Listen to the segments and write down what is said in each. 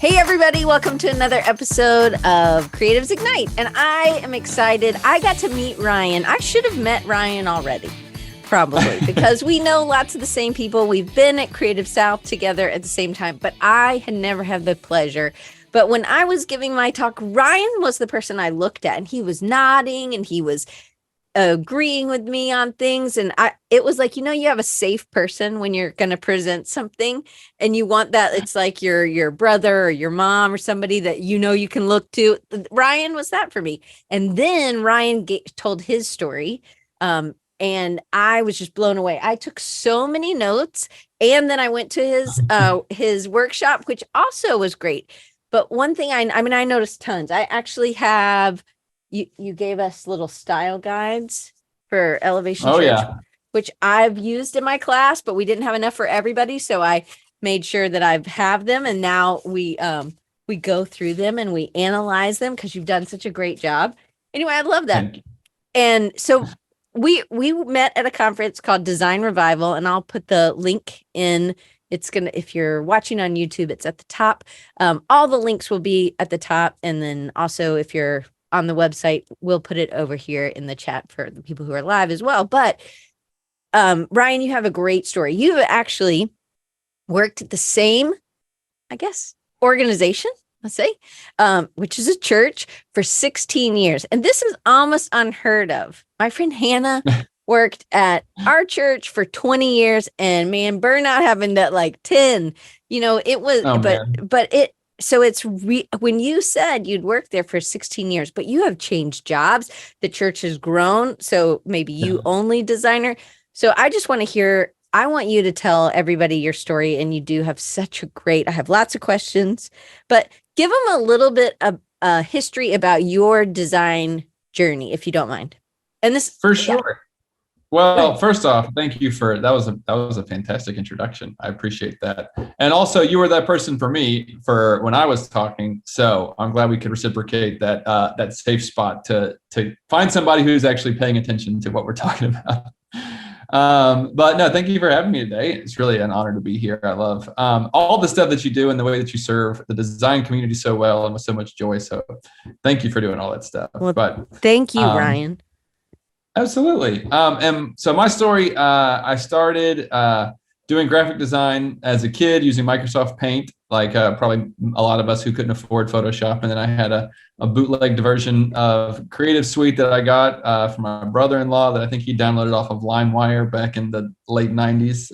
Hey everybody, welcome to another episode of Creatives Ignite. And I am excited. I got to meet Ryan. I should have met Ryan already, probably, because we know lots of the same people. We've been at Creative South together at the same time, but I had never had the pleasure. But when I was giving my talk, Ryan was the person I looked at, and he was nodding and he was agreeing with me on things. And it was like, you have a safe person when you're going to present something, and you want that. It's like your brother or your mom or somebody that you can look to. Ryan was that for me. And then Ryan told his story. And I was just blown away. I took so many notes, and then I went to his workshop, which also was great. But one thing I noticed tons. I actually have. You gave us little style guides for Elevation Church, yeah, which I've used in my class, but we didn't have enough for everybody. So I made sure that I have them. And now we go through them and we analyze them because you've done such a great job. Anyway, I love that. And so we met at a conference called Design Revival, and I'll put the link in. If you're watching on YouTube, it's at the top. All the links will be at the top. And then also if you're on the website, we'll put it over here in the chat for the people who are live as well. But Ryan, you have a great story. You have actually worked at the same, I guess, organization, let's say, which is a church, for 16 years. And this is almost unheard of. My friend Hannah worked at our church for 20 years, and man, burnout happened at like 10. It was, so it's when you said you'd worked there for 16 years, but you have changed jobs. The church has grown. So maybe you only designer. So I just want to hear, I want you to tell everybody your story. And you do have such a great, I have lots of questions, but give them a little bit of history about your design journey, if you don't mind. And this for sure. Yeah. Well, first off, thank you for that was a fantastic introduction. I appreciate that. And also, you were that person for me for when I was talking. So I'm glad we could reciprocate that safe spot to find somebody who's actually paying attention to what we're talking about. But no, thank you for having me today. It's really an honor to be here. I love all the stuff that you do and the way that you serve the design community so well and with so much joy. So thank you for doing all that stuff. Well, thank you, Ryan. Absolutely. And so my story, I started doing graphic design as a kid using Microsoft Paint, like probably a lot of us who couldn't afford Photoshop. And then I had a bootlegged version of Creative Suite that I got from my brother-in-law that I think he downloaded off of LimeWire back in the late 90s.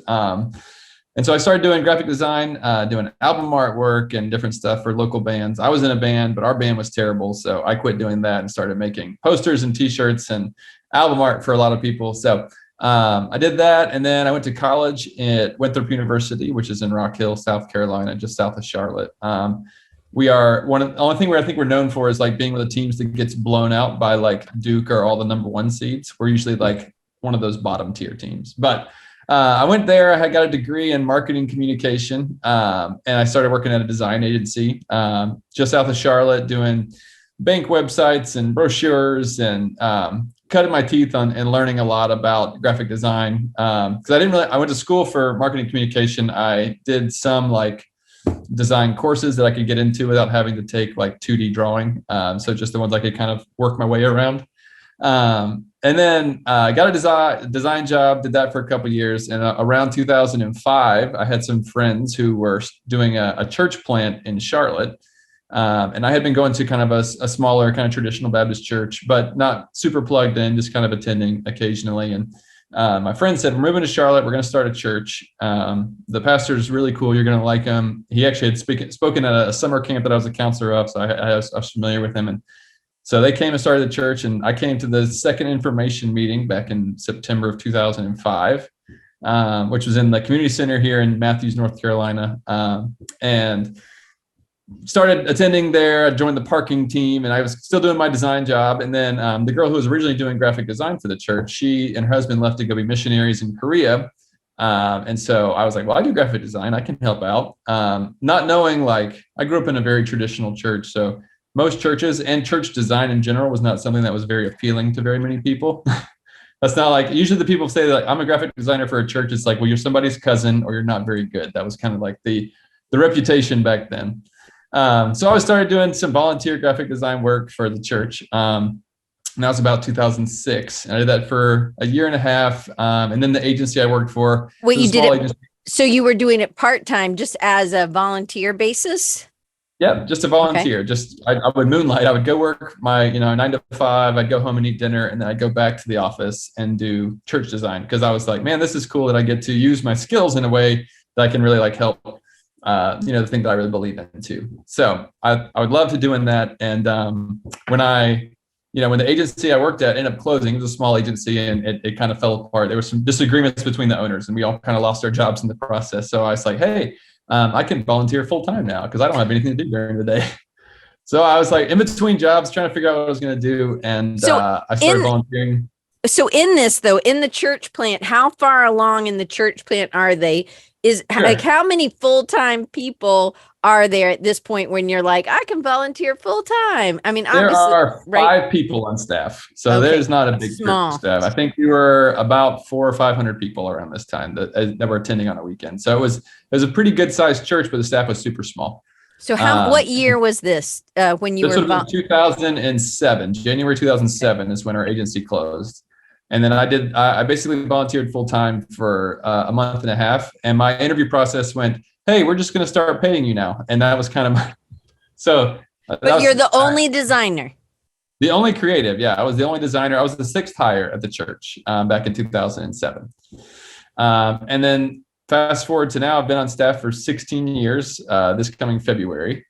And so I started doing graphic design, doing album artwork and different stuff for local bands. I was in a band, but our band was terrible. So I quit doing that and started making posters and t-shirts and album art for a lot of people. So I did that. And then I went to college at Winthrop University, which is in Rock Hill, South Carolina, just south of Charlotte. We are the only thing I think we're known for is like being one of the teams that gets blown out by like Duke or all the number one seeds. We're usually like one of those bottom tier teams. But I went there, I got a degree in marketing communication, and I started working at a design agency just south of Charlotte doing bank websites and brochures and cutting my teeth on and learning a lot about graphic design. Because I went to school for marketing communication. I did some like design courses that I could get into without having to take like 2D drawing. So just the ones I could kind of work my way around. And then I got a design job, did that for a couple of years. And around 2005, I had some friends who were doing a church plant in Charlotte. And I had been going to kind of a smaller kind of traditional Baptist church, but not super plugged in, just kind of attending occasionally. And my friend said, we're moving to Charlotte. We're going to start a church. The pastor is really cool. You're going to like him. He actually had spoken at a summer camp that I was a counselor of. So I was familiar with him. And so they came and started the church. And I came to the second information meeting back in September of 2005, which was in the community center here in Matthews, North Carolina. And started attending there. I joined the parking team, and I was still doing my design job. And then the girl who was originally doing graphic design for the church, she and her husband left to go be missionaries in Korea. And so I was like, well, I do graphic design. I can help out. Not knowing, like, I grew up in a very traditional church. So most churches and church design in general was not something that was very appealing to very many people. That's not like, usually the people say that I'm a graphic designer for a church. It's like, well, you're somebody's cousin or you're not very good. That was kind of like the reputation back then. So I started doing some volunteer graphic design work for the church. And that was about 2006. And I did that for a year and a half. And then the agency I worked for, What you did it, agency. So you were doing it part-time just as a volunteer basis? Yeah, just a volunteer. Okay. I would moonlight. I would go work my 9 to 5. I'd go home and eat dinner, and then I'd go back to the office and do church design, because I was like, man, this is cool that I get to use my skills in a way that I can really like help the thing that I really believe in too. So I would love to doing that. And when the agency I worked at ended up closing, it was a small agency, and it kind of fell apart. There were some disagreements between the owners, and we all kind of lost our jobs in the process. So I was like, hey, I can volunteer full time now because I don't have anything to do during the day. So I was like in between jobs trying to figure out what I was going to do. And I started volunteering. So in this, though, in the church plant, how far along in the church plant are they? Like, how many full-time people are there at this point when you're like, I can volunteer full-time? I mean, there are 5 people on staff. So there's not a big church staff. I think we were about 400 or 500 people around this time that were attending on a weekend. So it was a pretty good sized church, but the staff was super small. So what year was this when you were? This was 2007, January 2007 is when our agency closed. And then I basically volunteered full time for a month and a half. And my interview process went, hey, we're just going to start paying you now. And that was kind of But you're the only designer. The only creative. Yeah, I was the only designer. I was the 6th hire at the church back in 2007. And then fast forward to now, I've been on staff for 16 years this coming February.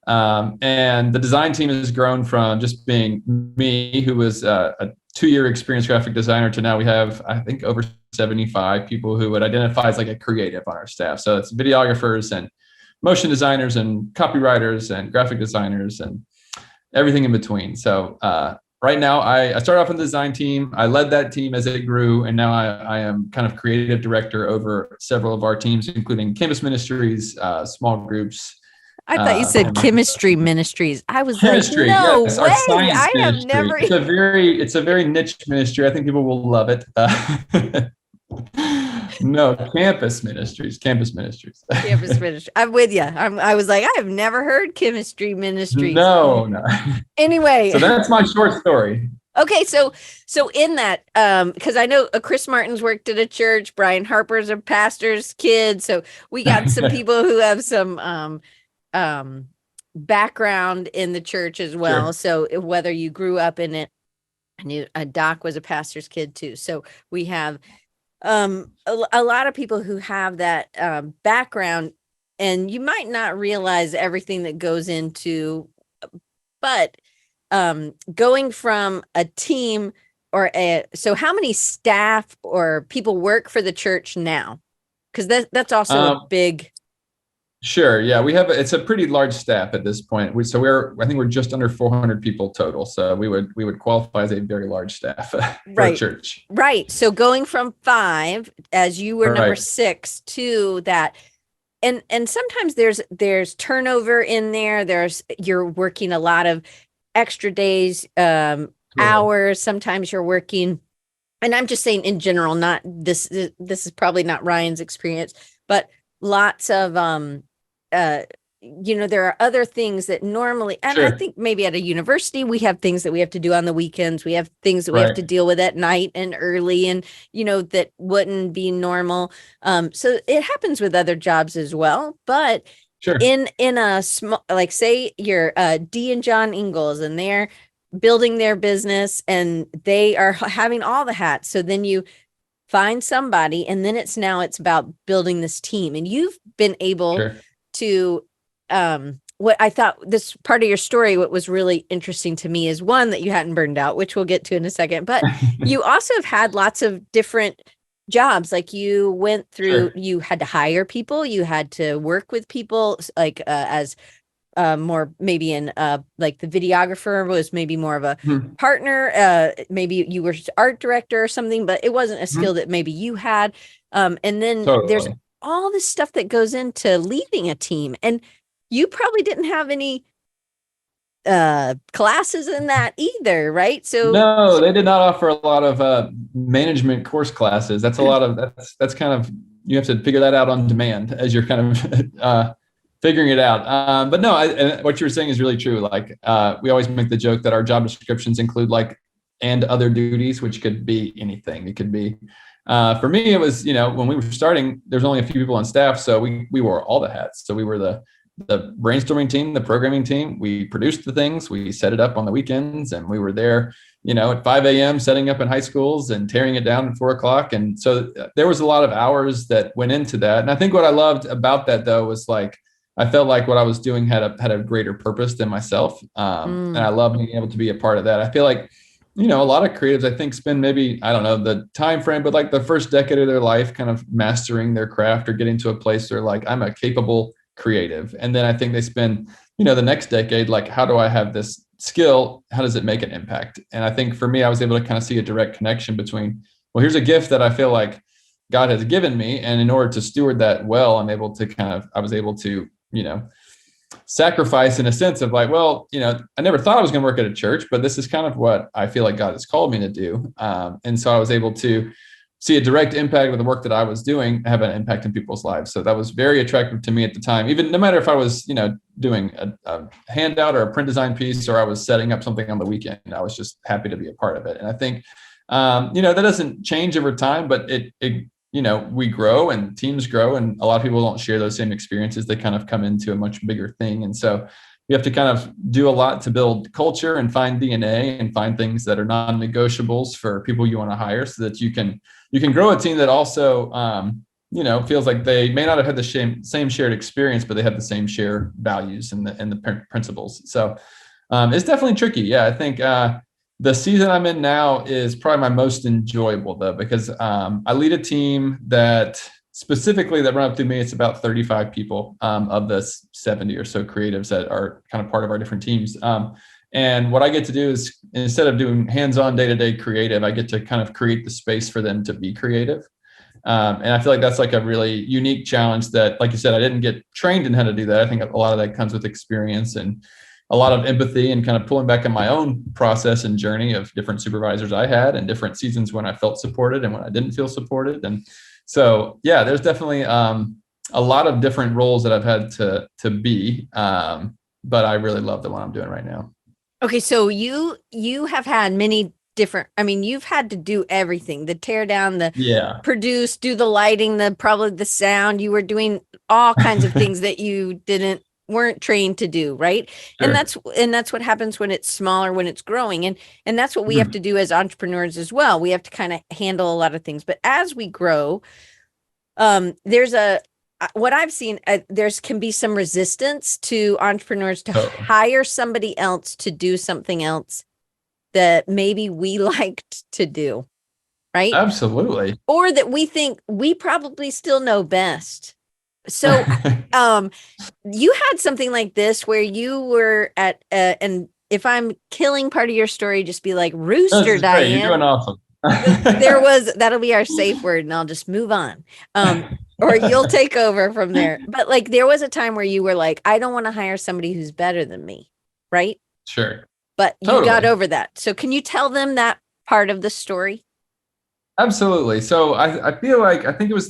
And the design team has grown from just being me, who was a 2-year experienced graphic designer, to now we have, I think, over 75 people who would identify as like a creative on our staff. So it's videographers and motion designers and copywriters and graphic designers and everything in between. So right now I started off in the design team. I led that team as it grew. And now I am kind of creative director over several of our teams, including campus ministries, small groups. I thought you said chemistry ministries. I was chemistry, like, no way. I have never. It's a very niche ministry. I think people will love it. No, campus ministries. Campus ministry. I'm with you. I was like, I have never heard chemistry ministries. No. Anyway. So that's my short story. Okay, so in that, because I know Chris Martin's worked at a church, Brian Harper's a pastor's kid, so we got some people who have some background in the church as well. Sure. So whether you grew up in it, I knew Doc was a pastor's kid too. So we have a lot of people who have that background, and you might not realize everything that goes into, but going from a team so how many staff or people work for the church now? Because that's also a big. Sure. Yeah, it's a pretty large staff at this point. I think we're just under 400 people total. So we would qualify as a very large staff for a church. Right. So going from 5, as you were number 6, to that, and sometimes there's turnover in there. You're working a lot of extra days, hours. Sometimes you're working, and I'm just saying in general, not this is probably not Ryan's experience, but lots of there are other things that normally, and I think maybe at a university we have things that we have to do on the weekends, we have things that we have to deal with at night and early, and that wouldn't be normal. So it happens with other jobs as well, but in a small, like say you're Dee and John Ingalls, and they're building their business and they are having all the hats. So then you find somebody, and then it's about building this team, and you've been able to what I thought this part of your story, what was really interesting to me is, one, that you hadn't burned out, which we'll get to in a second, but you also have had lots of different jobs. Like you went through, you had to hire people, you had to work with people, like as more maybe in like the videographer was maybe more of a partner, maybe you were art director or something, but it wasn't a skill that maybe you had. And then there's all this stuff that goes into leading a team, and you probably didn't have any classes in that either, right? So no, they did not offer a lot of management course classes. That's a lot of that's kind of, you have to figure that out on demand as you're kind of figuring it out. But no, and what you were saying is really true. Like we always make the joke that our job descriptions include like and other duties, which could be anything. It could be for me, it was, when we were starting, there's only a few people on staff. So we wore all the hats. So we were the brainstorming team, the programming team. We produced the things, we set it up on the weekends, and we were there, at 5 a.m. setting up in high schools and tearing it down at 4 o'clock. And so there was a lot of hours that went into that. And I think what I loved about that though, was like, I felt like what I was doing had a greater purpose than myself. And I love being able to be a part of that. I feel like, a lot of creatives, I think, spend maybe, I don't know the time frame, but like the first decade of their life kind of mastering their craft or getting to a place where like, I'm a capable creative. And then I think they spend, the next decade, like, how do I have this skill? How does it make an impact? And I think for me, I was able to kind of see a direct connection between, well, here's a gift that I feel like God has given me. And in order to steward that well, I was able to, sacrifice in a sense of like, well, I never thought I was going to work at a church, but this is kind of what I feel like God has called me to do. And so I was able to see a direct impact with the work that I was doing, have an impact in people's lives. So that was very attractive to me at the time, even no matter if I was, doing a handout or a print design piece, or I was setting up something on the weekend. I was just happy to be a part of it. And I think, that doesn't change over time, but it we grow and teams grow, and a lot of people don't share those same experiences. They kind of come into a much bigger thing. And so you have to kind of do a lot to build culture and find DNA and find things that are non-negotiables for people you want to hire, so that you can grow a team that also, feels like they may not have had the same shared experience, but they have the same shared values and the principles. So it's definitely tricky. Yeah, I think the season I'm in now is probably my most enjoyable though, because I lead a team that specifically that run up through me. It's about 35 people of the 70 or so creatives that are kind of part of our different teams. And what I get to do is, instead of doing hands-on day-to-day creative, I get to kind of create the space for them to be creative. And I feel like that's like a really unique challenge that, like you said, I didn't get trained in how to do that. I think a lot of that comes with experience and a lot of empathy and kind of pulling back on my own process and journey of different supervisors I had and different seasons when I felt supported and when I didn't feel supported. And so, yeah, there's definitely a lot of different roles that I've had to be, but I really love the one I'm doing right now. Okay. So you have had many different, you've had to do everything, the tear down, produce, do the lighting, probably the sound. You were doing all kinds of things that you weren't trained to do, right? Sure. And that's what happens when it's smaller, when it's growing. And that's what we have to do as entrepreneurs as well. We have to kind of handle a lot of things. But as we grow, what I've seen, can be some resistance to entrepreneurs to hire somebody else to do something else that maybe we liked to do, right? Absolutely. Or that we think we probably still know best. So you had something like this where you were at, and if I'm killing part of your story, just be like, Rooster Diane. You're doing awesome. That'll be our safe word, and I'll just move on. Or you'll take over from there. But like, there was a time where you were like, I don't want to hire somebody who's better than me, right? Sure. But you got over that. So can you tell them that part of the story? Absolutely. So I feel like, I think I was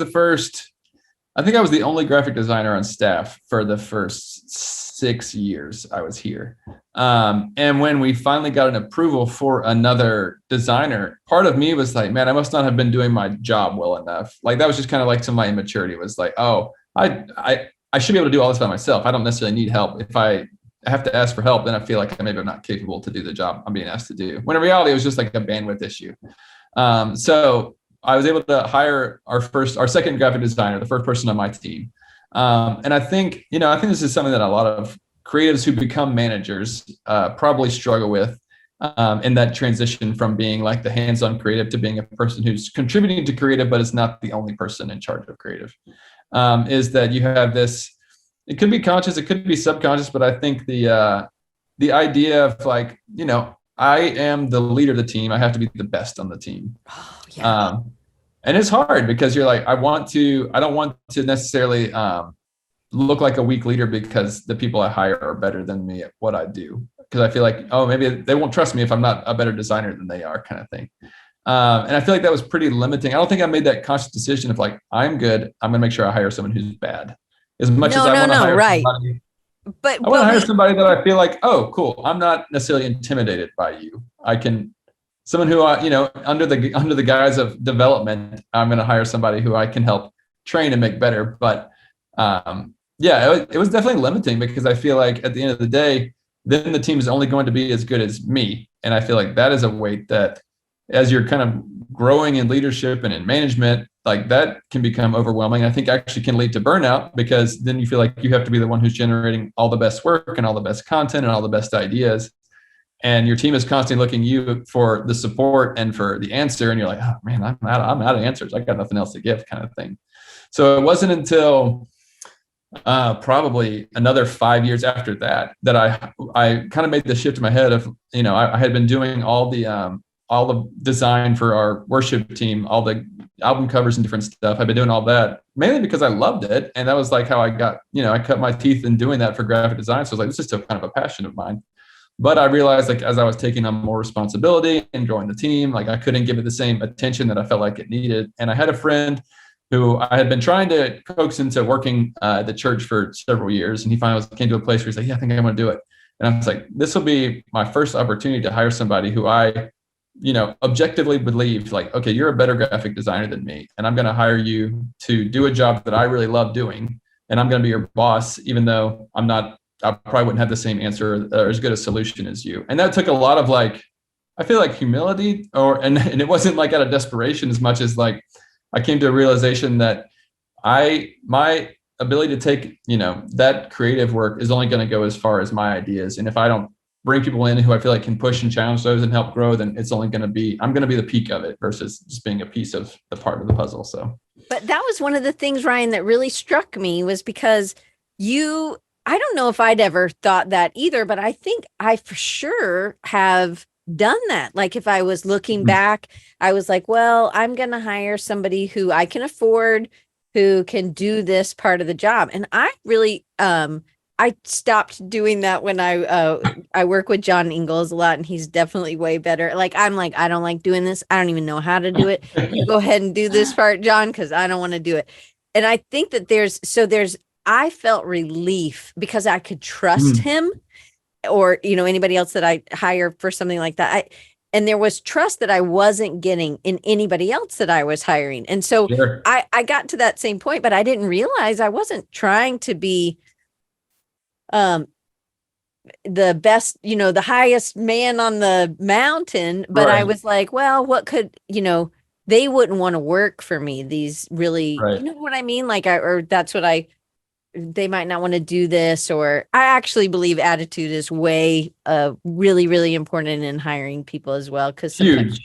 the only graphic designer on staff for the first 6 years I was here. And when we finally got an approval for another designer, part of me was like, man, I must not have been doing my job well enough. Like, that was just kind of like some of my immaturity was like, oh, I should be able to do all this by myself. I don't necessarily need help. If I have to ask for help, then I feel like maybe I'm not capable to do the job I'm being asked to do. When in reality, it was just like a bandwidth issue. So I was able to hire our second graphic designer, the first person on my team. And I think this is something that a lot of creatives who become managers probably struggle with in that transition from being like the hands-on creative to being a person who's contributing to creative, but is not the only person in charge of creative. Is that you have this, it could be conscious, it could be subconscious, but I think the idea of like, I am the leader of the team. I have to be the best on the team. Oh, yeah. And it's hard because you're like, I don't want to necessarily look like a weak leader because the people I hire are better than me at what I do. Because I feel like, oh, maybe they won't trust me if I'm not a better designer than they are, kind of thing. And I feel like that was pretty limiting. I don't think I made that conscious decision of like, I'm good, I'm going to make sure I hire someone who's bad. as much as I want to hire right. somebody. But I want to hire somebody that I feel like, oh, cool. I'm not necessarily intimidated by you. Someone who under the guise of development, I'm going to hire somebody who I can help train and make better. But it was definitely limiting, because I feel like at the end of the day, then the team is only going to be as good as me. And I feel like that is a weight that, as you're kind of growing in leadership and in management, like that can become overwhelming. I think actually can lead to burnout, because then you feel like you have to be the one who's generating all the best work and all the best content and all the best ideas. And your team is constantly looking you for the support and for the answer. And you're like, oh man, I'm out of answers. I got nothing else to give, kind of thing. So it wasn't until probably another 5 years after that I kind of made the shift in my head of, I had been doing all the design for our worship team, all the album covers and different stuff. I've been doing all that mainly because I loved it. And that was like how I got, I cut my teeth in doing that for graphic design. So I was like, this is still kind of a passion of mine. But I realized, like, as I was taking on more responsibility and growing the team, like I couldn't give it the same attention that I felt like it needed. And I had a friend who I had been trying to coax into working at the church for several years. And he finally came to a place where he's like, yeah, I think I'm going to do it. And I was like, this will be my first opportunity to hire somebody who I, objectively believed, like, okay, you're a better graphic designer than me. And I'm going to hire you to do a job that I really love doing. And I'm going to be your boss, even though I probably wouldn't have the same answer or as good a solution as you. And that took a lot of, like, I feel like humility, and it wasn't like out of desperation as much as like I came to a realization that my ability to take, that creative work is only going to go as far as my ideas. And if I don't bring people in who I feel like can push and challenge those and help grow, then it's only going to be, I'm going to be the peak of it versus just being a piece of the part of the puzzle. So, but that was one of the things, Ryan, that really struck me, was because I don't know if I'd ever thought that either, but I think I for sure have done that. Like, if I was looking back, I was like, well, I'm going to hire somebody who I can afford, who can do this part of the job. And I really, I stopped doing that when I work with John Ingalls a lot, and he's definitely way better. Like, I'm like, I don't like doing this. I don't even know how to do it. You go ahead and do this part, John, because I don't want to do it. And I think that I felt relief because I could trust him, or, anybody else that I hire for something like that. And there was trust that I wasn't getting in anybody else that I was hiring. And so sure. I got to that same point, but I didn't realize I wasn't trying to be the best, the highest man on the mountain, but right. I was like, well, what could, they wouldn't want to work for me. These really, right. You know what I mean? Like, they might not want to do this, or I actually believe attitude is way really, really important in hiring people as well. Because huge.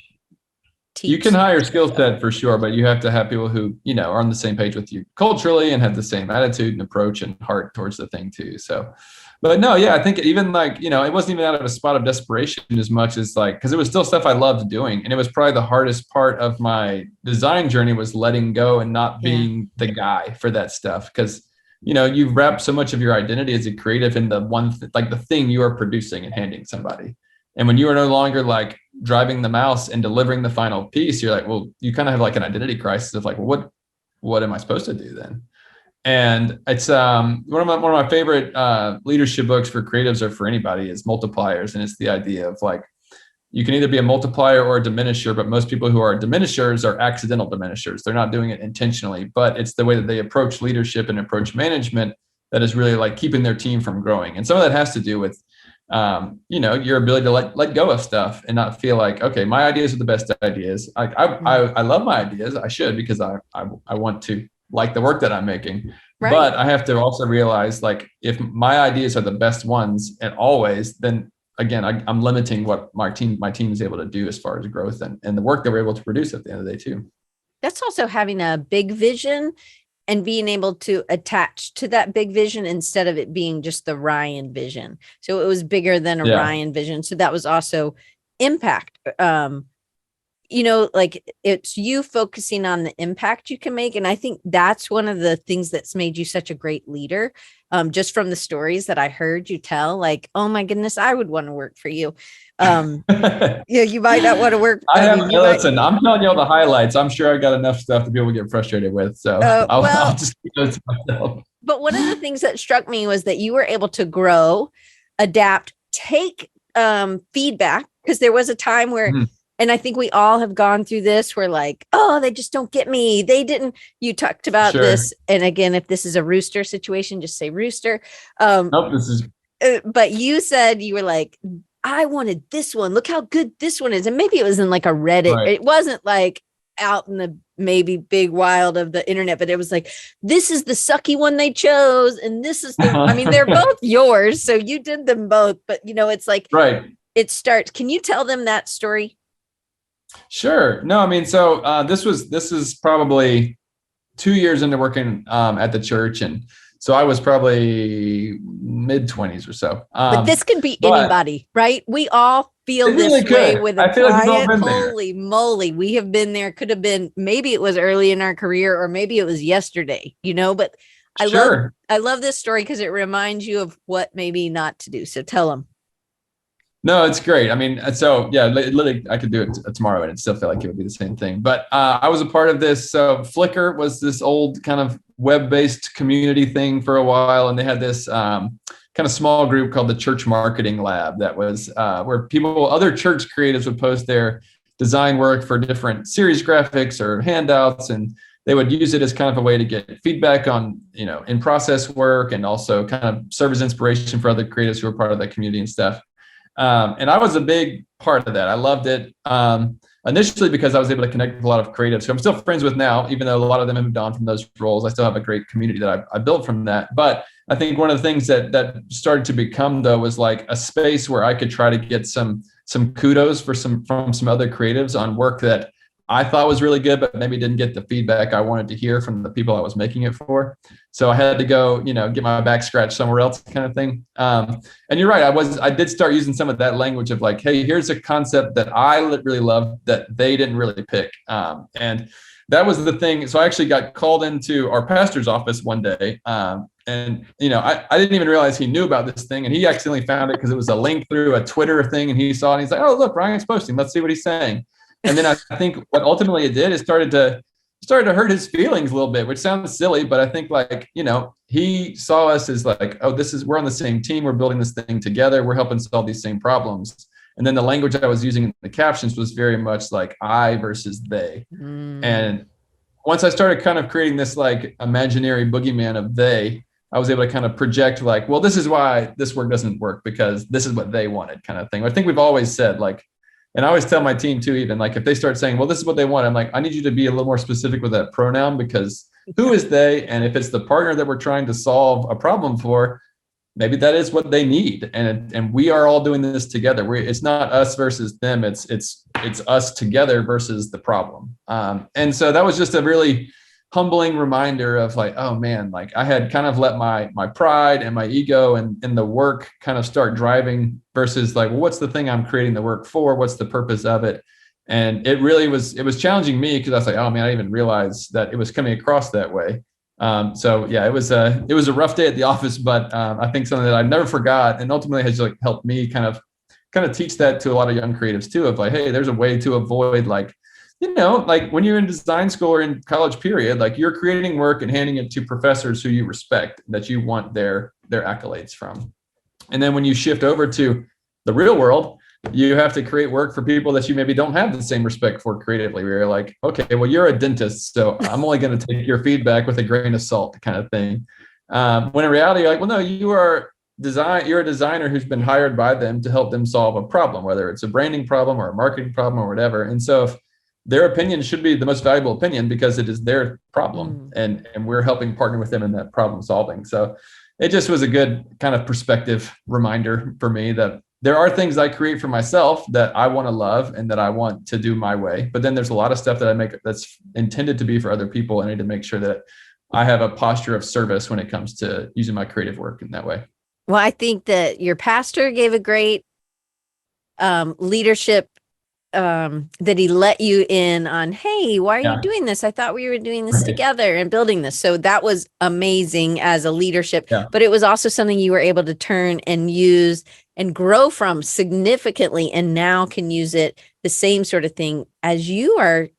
You can hire skill set for sure, but you have to have people who, are on the same page with you culturally and have the same attitude and approach and heart towards the thing too. So, but no, yeah, I think even like, it wasn't even out of a spot of desperation as much as like, because it was still stuff I loved doing. And it was probably the hardest part of my design journey was letting go and not being the guy for that stuff. Because you've wrapped so much of your identity as a creative in the the thing you are producing and handing somebody. And when you are no longer like driving the mouse and delivering the final piece, you're like, well, you kind of have like an identity crisis of like, well, what am I supposed to do then? And it's one of my favorite leadership books for creatives or for anybody is Multipliers. And it's the idea of like, you can either be a multiplier or a diminisher, but most people who are diminishers are accidental diminishers. They're not doing it intentionally, but it's the way that they approach leadership and approach management that is really like keeping their team from growing. And some of that has to do with, your ability to let go of stuff and not feel like, okay, my ideas are the best ideas. I love my ideas. I should, because I want to like the work that I'm making. Right. But I have to also realize, like, if my ideas are the best ones and always, then again, I'm limiting what my team is able to do as far as growth and the work that we're able to produce at the end of the day too. That's also having a big vision and being able to attach to that big vision instead of it being just the Ryan vision. So it was bigger than a Ryan vision. So that was also impact. Like it's you focusing on the impact you can make. And I think that's one of the things that's made you such a great leader. Just from the stories that I heard you tell, like, oh my goodness, I would want to work for you. You might not want to work. Listen, I'm telling you all the highlights. I'm sure I got enough stuff to be able to get frustrated with. So I'll just keep those to myself. But one of the things that struck me was that you were able to grow, adapt, take feedback, because there was a time where, and I think we all have gone through this, where like, oh, they just don't get me. They didn't, you talked about this. And again, if this is a rooster situation, just say rooster. Nope, this is. But you said you were like, I wanted this one. Look how good this one is. And maybe it was in like a Reddit. Right. It wasn't like out in the maybe big wild of the internet, but it was like, this is the sucky one they chose. And this is the, I mean, they're both yours. So you did them both, but you know, it's like, right. It starts. Can you tell them that story? Sure. No, I mean, so this is probably 2 years into working at the church. And so I was probably mid-20s or so. But this could be anybody, right? We all feel this really way with a client. Like holy moly, we have been there. Could have been, maybe it was early in our career, or maybe it was yesterday, you know, but I love this story because it reminds you of what maybe not to do. So tell them. No, it's great. I mean, so yeah, literally I could do it tomorrow and it still feel like it would be the same thing. But I was a part of this. So Flickr was this old kind of web-based community thing for a while. And they had this kind of small group called the Church Marketing Lab that was where other church creatives would post their design work for different series graphics or handouts. And they would use it as kind of a way to get feedback on, you know, in-process work, and also kind of serve as inspiration for other creatives who were part of that community and stuff. And I was a big part of that. I loved it initially because I was able to connect with a lot of creatives who I'm still friends with now, even though a lot of them have moved on from those roles. I still have a great community that I built from that. But I think one of the things that started to become, though, was like a space where I could try to get some kudos from some other creatives on work that I thought was really good, but maybe didn't get the feedback I wanted to hear from the people I was making it for. So I had to go, you know, get my back scratched somewhere else, kind of thing. And you're right. I did start using some of that language of like, hey, here's a concept that I really love that they didn't really pick. And that was the thing. So I actually got called into our pastor's office one day. And, you know, I didn't even realize he knew about this thing. And he accidentally found it because it was a link through a Twitter thing. And he saw it and he's like, oh, look, Ryan's posting. Let's see what he's saying. And then I think what ultimately it did is started to hurt his feelings a little bit, which sounds silly, but I think like, you know, he saw us as like, oh, we're on the same team. We're building this thing together. We're helping solve these same problems. And then the language I was using in the captions was very much like I versus they. And once I started kind of creating this like imaginary boogeyman of they, I was able to kind of project like, well, this is why this work doesn't work because this is what they wanted, kind of thing. I think we've always said like, and I always tell my team too, even like if they start saying, well, this is what they want, I'm like, I need you to be a little more specific with that pronoun, because who is they? And if it's the partner that we're trying to solve a problem for, maybe that is what they need. And we are all doing this together. It's not us versus them. It's us together versus the problem. And so that was just a really humbling reminder of like, oh man, like I had kind of let my pride and my ego and the work kind of start driving versus like, well, what's the thing I'm creating the work for? What's the purpose of it? And it was challenging me because I was like, oh man, I didn't even realize that it was coming across that way. So yeah, it was a rough day at the office, but I think something that I never forgot and ultimately has like helped me kind of teach that to a lot of young creatives too, of like, hey, there's a way to avoid like, you know, like when you're in design school or in college period, like you're creating work and handing it to professors who you respect, that you want their accolades from. And then when you shift over to the real world, you have to create work for people that you maybe don't have the same respect for creatively, where you're like, okay, well, you're a dentist, so I'm only going to take your feedback with a grain of salt, kind of thing. When in reality, you're like, well, no, you're a designer who's been hired by them to help them solve a problem, whether it's a branding problem or a marketing problem or whatever. And so if their opinion should be the most valuable opinion because it is their problem and we're helping partner with them in that problem solving. So it just was a good kind of perspective reminder for me that there are things I create for myself that I want to love and that I want to do my way. But then there's a lot of stuff that I make that's intended to be for other people. I need to make sure that I have a posture of service when it comes to using my creative work in that way. Well, I think that your pastor gave a great leadership that he let you in on, hey, why are you doing this? I thought we were doing this together and building this. So that was amazing as a leadership, but it was also something you were able to turn and use and grow from significantly. And now can use it the same sort of thing as you are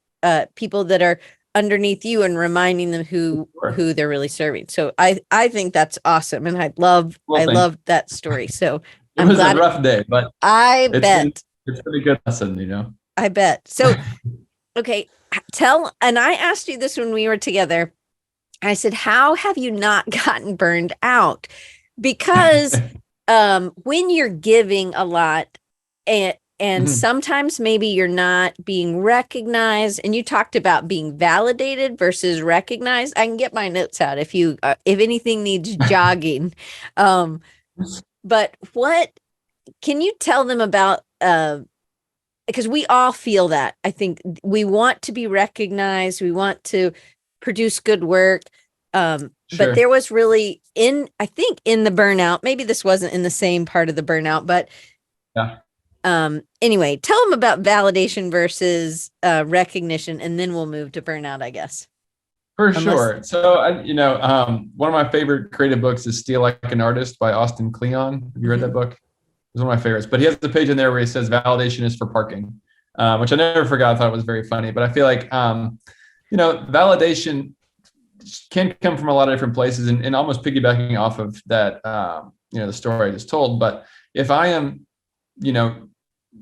people that are underneath you and reminding them who Sure. they're really serving. So I think that's awesome, and Well, I thanks. love that story. So It I'm was a glad. rough day, but I bet. it's been a good lesson, you know. I bet. So okay, and I asked you this when we were together. I said, how have you not gotten burned out? Because when you're giving a lot, and Mhm. sometimes maybe you're not being recognized, and you talked about being validated versus recognized. I can get my notes out if anything needs jogging. Um, but what can you tell them about because we all feel that. I think we want to be recognized, we want to produce good work. But Sure. there was really I think in the burnout, maybe this wasn't in the same part of the burnout, but Yeah. anyway, tell them about validation versus recognition, and then we'll move to burnout, I guess. For Unless sure. So, one of my favorite creative books is Steal Like an Artist by Austin Kleon. Have you read Mhm. that book? It's one of my favorites. But he has a page in there where he says validation is for parking, which I never forgot. I thought it was very funny. But I feel like, validation can come from a lot of different places, and almost piggybacking off of that, the story I just told. But if I am, you know,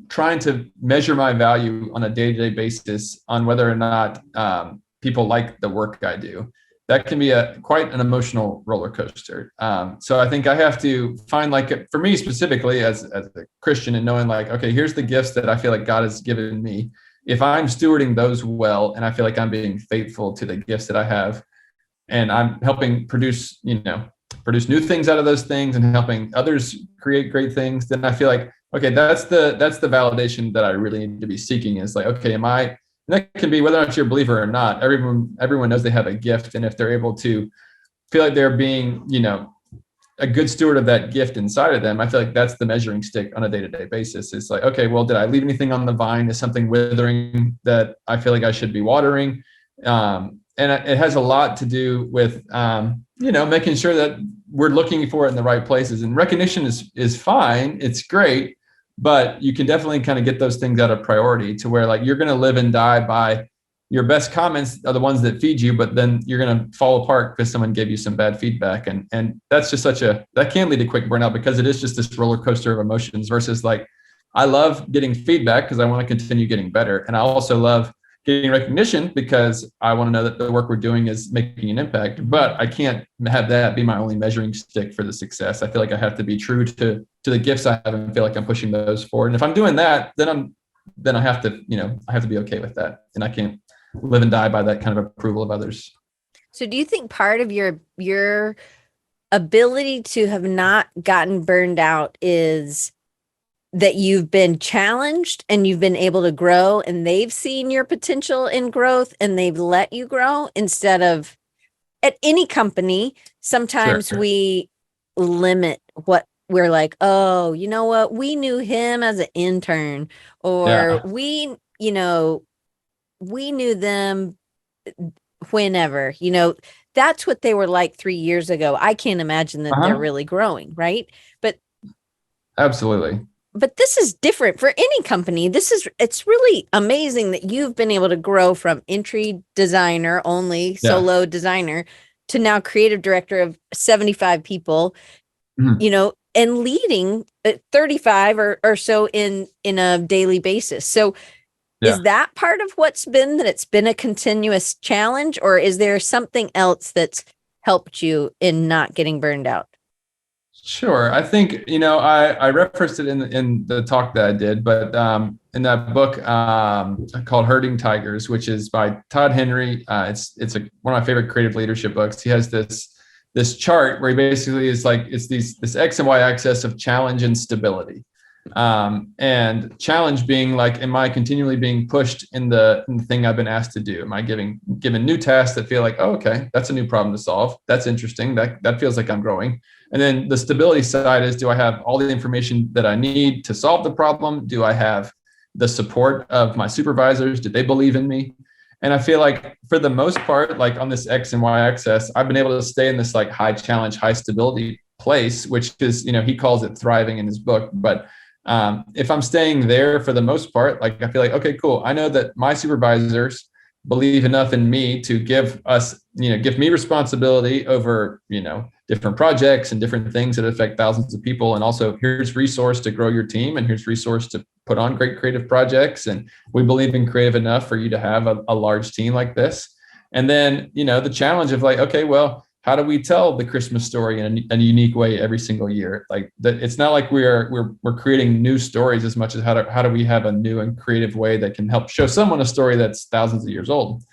trying to measure my value on a day-to-day basis on whether or not people like the work I do, that can be quite an emotional roller coaster. So I think I have to find, like, for me specifically as a Christian, and knowing like, okay, here's the gifts that I feel like God has given me. If I'm stewarding those well, and I feel like I'm being faithful to the gifts that I have, and I'm helping produce new things out of those things, and helping others create great things, then I feel like, okay, that's the validation that I really need to be seeking, is like, okay, am I, and that can be whether or not you're a believer or not. Everyone knows they have a gift, and if they're able to feel like they're being, a good steward of that gift inside of them, I feel like that's the measuring stick on a day-to-day basis. It's like, okay, well, did I leave anything on the vine? Is something withering that I feel like I should be watering? And it has a lot to do with, making sure that we're looking for it in the right places. And recognition is fine. It's great, but you can definitely kind of get those things out of priority, to where, like, you're going to live and die by your best comments are the ones that feed you, but then you're going to fall apart because someone gave you some bad feedback. And that's just that can lead to quick burnout, because it is just this roller coaster of emotions, versus, like, I love getting feedback because I want to continue getting better. And I also love getting recognition because I want to know that the work we're doing is making an impact, but I can't have that be my only measuring stick for the success. I feel like I have to be true to the gifts I have, and feel like I'm pushing those forward. And if I'm doing that, then I have to, I have to be okay with that. And I can't live and die by that kind of approval of others. So do you think part of your ability to have not gotten burned out is that you've been challenged and you've been able to grow, and they've seen your potential in growth and they've let you grow? Instead of at any company, sometimes Sure. we limit what we're like, oh, you know what? We knew him as an intern, or Yeah. we knew them whenever, that's what they were like 3 years ago. I can't imagine that they're Uh-huh. really growing, right? But Absolutely. this is different for any company. It's really amazing that you've been able to grow from entry designer, only Yeah. solo designer, to now creative director of 75 people, Mhm. and leading 35 or so in a daily basis. So Yeah. is that part of what's been that it's been a continuous challenge, or is there something else that's helped you in not getting burned out? Sure. I think, I referenced it in the talk that I did, but in that book called Herding Tigers, which is by Todd Henry, it's one of my favorite creative leadership books. He has this chart where he basically is like, it's this X and Y axis of challenge and stability. And challenge being like, am I continually being pushed in the thing I've been asked to do? Am I given new tasks that feel like, oh, okay, that's a new problem to solve. That's interesting. That feels like I'm growing. And then the stability side is, do I have all the information that I need to solve the problem? Do I have the support of my supervisors? Do they believe in me? And I feel like, for the most part, like on this X and Y axis, I've been able to stay in this like high challenge, high stability place, which is, he calls it thriving in his book. But if I'm staying there for the most part, like, I feel like, okay, cool. I know that my supervisors believe enough in me to give me responsibility over, different projects and different things that affect thousands of people. And also, here's resource to grow your team, and here's resource to put on great creative projects. And we believe in creative enough for you to have a large team like this. And then, the challenge of like, okay, well, how do we tell the Christmas story in a unique way every single year? Like that, it's not like we're creating new stories as much as how do we have a new and creative way that can help show someone a story that's thousands of years old.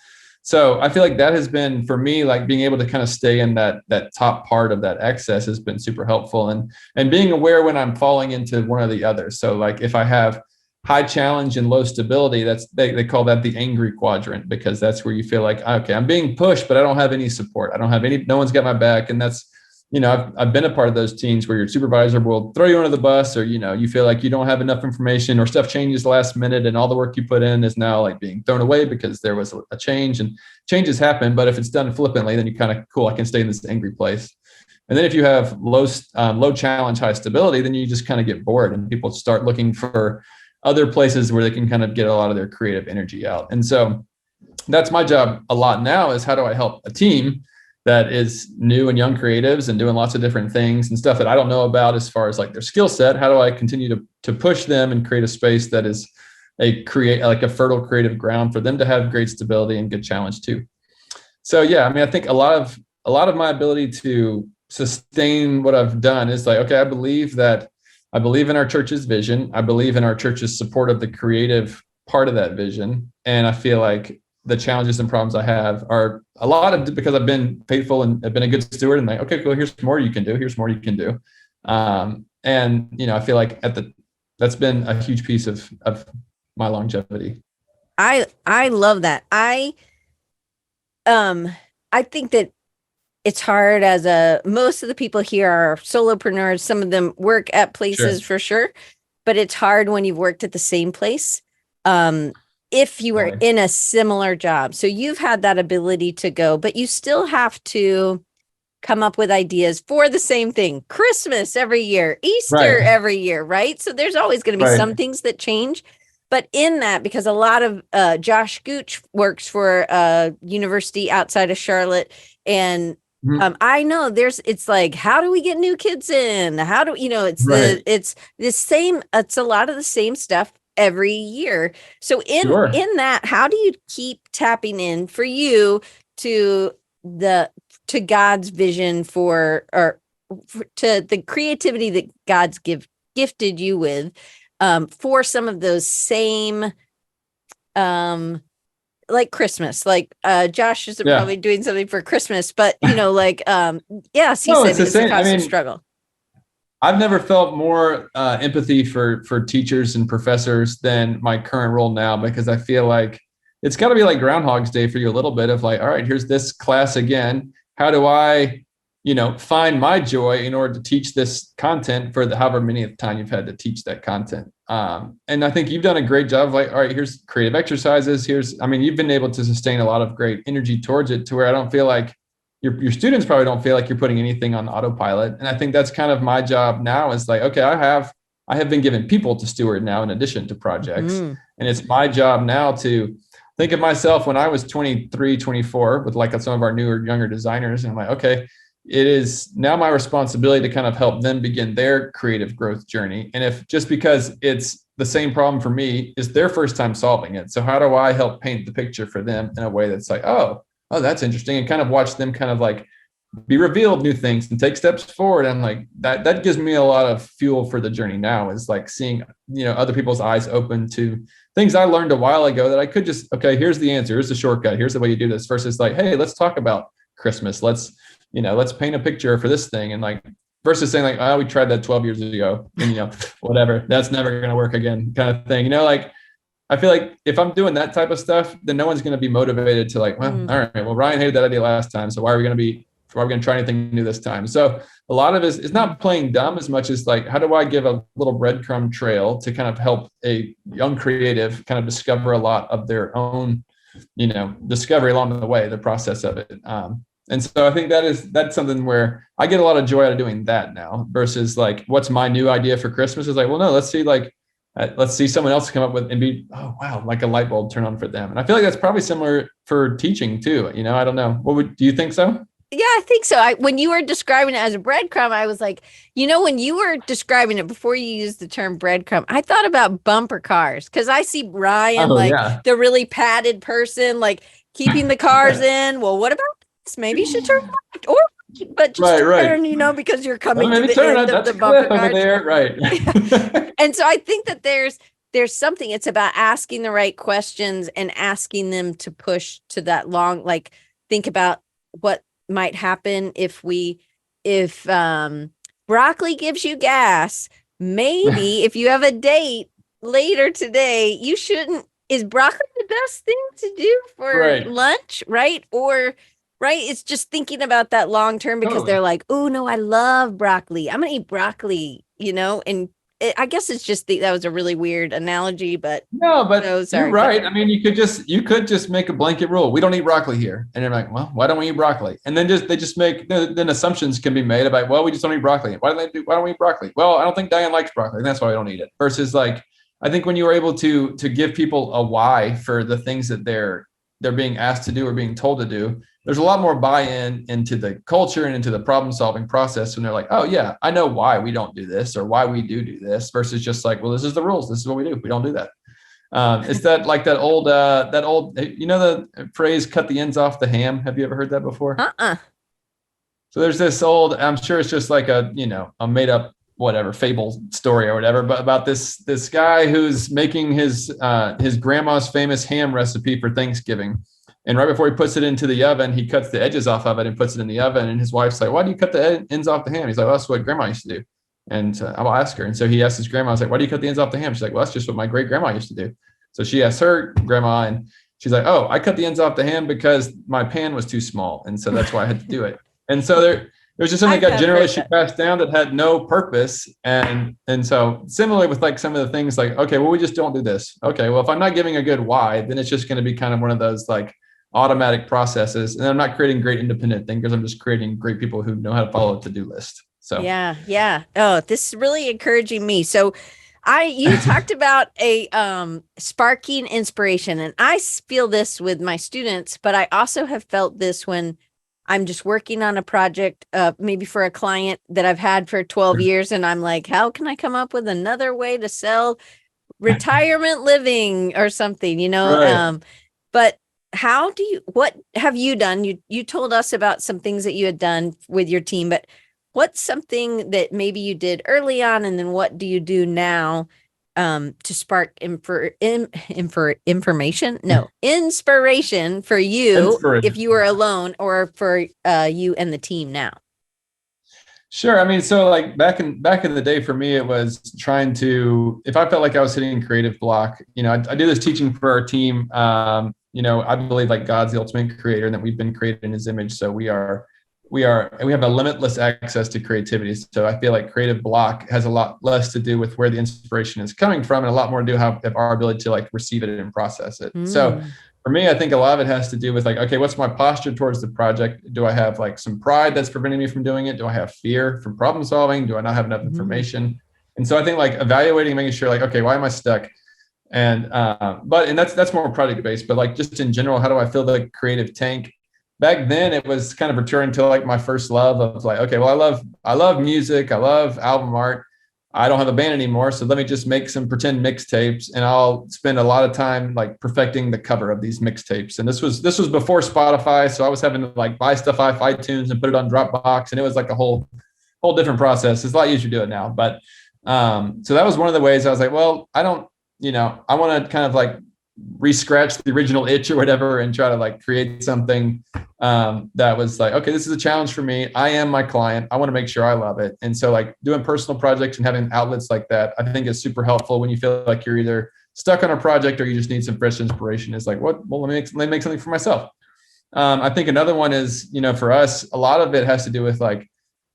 So I feel like that has been, for me, like being able to kind of stay in that top part of that excess has been super helpful, and being aware when I'm falling into one or the other. So like if I have high challenge and low stability, they call that the angry quadrant, because that's where you feel like, okay, I'm being pushed, but I don't have any support. No one's got my back. And that's, I've been a part of those teams where your supervisor will throw you under the bus, or, you feel like you don't have enough information, or stuff changes last minute and all the work you put in is now like being thrown away because there was a change, and changes happen. But if it's done flippantly, then you kind of, cool, I can stay in this angry place. And then if you have low challenge, high stability, then you just kind of get bored, and people start looking for other places where they can kind of get a lot of their creative energy out. And so that's my job a lot now, is how do I help a team that is new and young creatives and doing lots of different things and stuff that I don't know about as far as like their skill set. How do I continue to push them and create a space that is a fertile creative ground for them to have great stability and good challenge too. So yeah, I mean, I think a lot of my ability to sustain what I've done is like, okay, I believe in our church's vision. I believe in our church's support of the creative part of that vision. And I feel like the challenges and problems I have are a lot of because I've been faithful and I've been a good steward, and like, okay, cool, here's more you can do. Here's more you can do. And, I feel like that's been a huge piece of my longevity. I love that. I think that it's hard most of the people here are solopreneurs. Some of them work at places for sure, but it's hard when you've worked at the same place. If you were in a similar job. So you've had that ability to go, but you still have to come up with ideas for the same thing. Christmas every year, Easter every year, right? So there's always going to be some things that change. But in that, because a lot of Josh Gooch works for a university outside of Charlotte, and I know it's like, how do we get new kids in? How do it's the same. It's a lot of the same stuff every year. So in that, how do you keep tapping in for you to God's vision to the creativity that God's gifted you with, for some of those same, like Christmas, like Josh is probably doing something for Christmas, but he said it's a constant struggle. I've never felt more empathy for teachers and professors than my current role now, because I feel like it's got to be like Groundhog's Day for you a little bit of like, all right, here's this class again. How do I, find my joy in order to teach this content for however many time you've had to teach that content. And I think you've done a great job of like, all right, here's creative exercises. You've been able to sustain a lot of great energy towards it to where I don't feel like your students probably don't feel like you're putting anything on autopilot. And I think that's kind of my job now, is like, okay, I have been given people to steward now in addition to projects. And it's my job now to think of myself when I was 23, 24 with like some of our newer, younger designers. And I'm like, okay, it is now my responsibility to kind of help them begin their creative growth journey. And if just because it's the same problem for me, is their first time solving it. So how do I help paint the picture for them in a way that's like, oh, that's interesting, and kind of watch them kind of like be revealed new things and take steps forward. And like that gives me a lot of fuel for the journey now, is like seeing, other people's eyes open to things I learned a while ago that I could just, okay, here's the answer. Here's the shortcut. Here's the way you do this, versus like, hey, let's talk about Christmas. Let's paint a picture for this thing. And like, versus saying like, oh, we tried that 12 years ago and, whatever, that's never going to work again kind of thing. Like, I feel like if I'm doing that type of stuff, then no one's going to be motivated to like, well, all right, well, Ryan hated that idea last time, so why are we going to try anything new this time? So a lot of it's not playing dumb as much as like, how do I give a little breadcrumb trail to kind of help a young creative kind of discover a lot of their own, discovery along the way, the process of it. And so I think that's something where I get a lot of joy out of doing that now, versus like, what's my new idea for Christmas is like, well, no, let's see, like, let's see someone else come up with and be, oh, wow, like a light bulb turn on for them. And I feel like that's probably similar for teaching too. I don't know. Do you think so? Yeah, I think so. When you were describing it as a breadcrumb, I was like, when you were describing it before you used the term breadcrumb, I thought about bumper cars because I see Ryan the really padded person, like keeping the cars in. Well, what about this? Maybe you should turn left or but just turn, because you're coming to the end of the bumper cars over there, right? And so I think that there's something. It's about asking the right questions and asking them to push to that long. Like think about what might happen if broccoli gives you gas. Maybe if you have a date later today, you shouldn't. Is broccoli the best thing to do for lunch, right? Or it's just thinking about that long term because they're like, oh no, I love broccoli. I'm gonna eat broccoli, and I guess it's just that was a really weird analogy, but no, but you're right. I mean, you could just make a blanket rule. We don't eat broccoli here. And you're like, well, why don't we eat broccoli? And then they just make, then assumptions can be made about, well, we just don't eat broccoli. Why don't we eat broccoli? Well, I don't think Diane likes broccoli. And that's why we don't eat it. Versus like, I think when you were able to give people a why for the things that they're being asked to do or being told to do, there's a lot more buy-in into the culture and into the problem-solving process when they're like, oh yeah, I know why we don't do this or why we do this versus just like, well, this is the rules. This is what we do. We don't do that. It's that old, the phrase, cut the ends off the ham. Have you ever heard that before? So there's this old, I'm sure it's just like a made up, whatever, fable story or whatever, but about this guy who's making his grandma's famous ham recipe for Thanksgiving. And right before he puts it into the oven, he cuts the edges off of it and puts it in the oven. And his wife's like, why do you cut the ends off the ham? He's like, well, that's what grandma used to do. And I'll ask her. And so he asked his grandma, I was like, why do you cut the ends off the ham? She's like, well, that's just what my great grandma used to do. So she asked her grandma and she's like, oh, I cut the ends off the ham because my pan was too small. And so that's why I had to do it. And so there's just something that got generation passed down that had no purpose. And so similarly with like some of the things like, okay, well, we just don't do this. Okay, well, if I'm not giving a good why, then it's just going to be kind of one of those like automatic processes. And I'm not creating great independent thinkers. I'm just creating great people who know how to follow a to-do list. So yeah. Oh, this is really encouraging me. So you talked about a sparking inspiration, and I feel this with my students, but I also have felt this when I'm just working on a project, maybe for a client that I've had for 12 years. And I'm like, how can I come up with another way to sell retirement living or something, Right. But what have you done? You told us about some things that you had done with your team, but what's something that maybe you did early on? And then what do you do now to spark inspiration for you if you were alone or for you and the team now? Sure. I mean, so like back in the day for me, it was trying to, if I felt like I was hitting creative block, I do this teaching for our team. I believe like God's the ultimate creator and that we've been created in his image. So we have a limitless access to creativity. So I feel like creative block has a lot less to do with where the inspiration is coming from and a lot more to do with our ability to like receive it and process it. So for me, I think a lot of it has to do with like, okay, what's my posture towards the project? Do I have like some pride that's preventing me from doing it? Do I have fear from problem solving? Do I not have enough information? And so I think like evaluating, making sure like, okay, why am I stuck? And that's more project based, but like just in general, how do I fill the creative tank? Back then it was kind of returning to like my first love of like, okay, well, I love music. I love album art. I don't have a band anymore. So let me just make some pretend mixtapes and I'll spend a lot of time like perfecting the cover of these mixtapes. And this was before Spotify. So I was having to like buy stuff off iTunes and put it on Dropbox. And it was like a whole different process. It's a lot easier to do it now. But so that was one of the ways I was like, well, I want to kind of like re-scratch the original itch or whatever and try to like create something that was like, okay, this is a challenge for me. I am my client. I want to make sure I love it. And so like doing personal projects and having outlets like that, I think is super helpful when you feel like you're either stuck on a project or you just need some fresh inspiration. It's like, well, let me make something for myself. I think another one is, for us, a lot of it has to do with like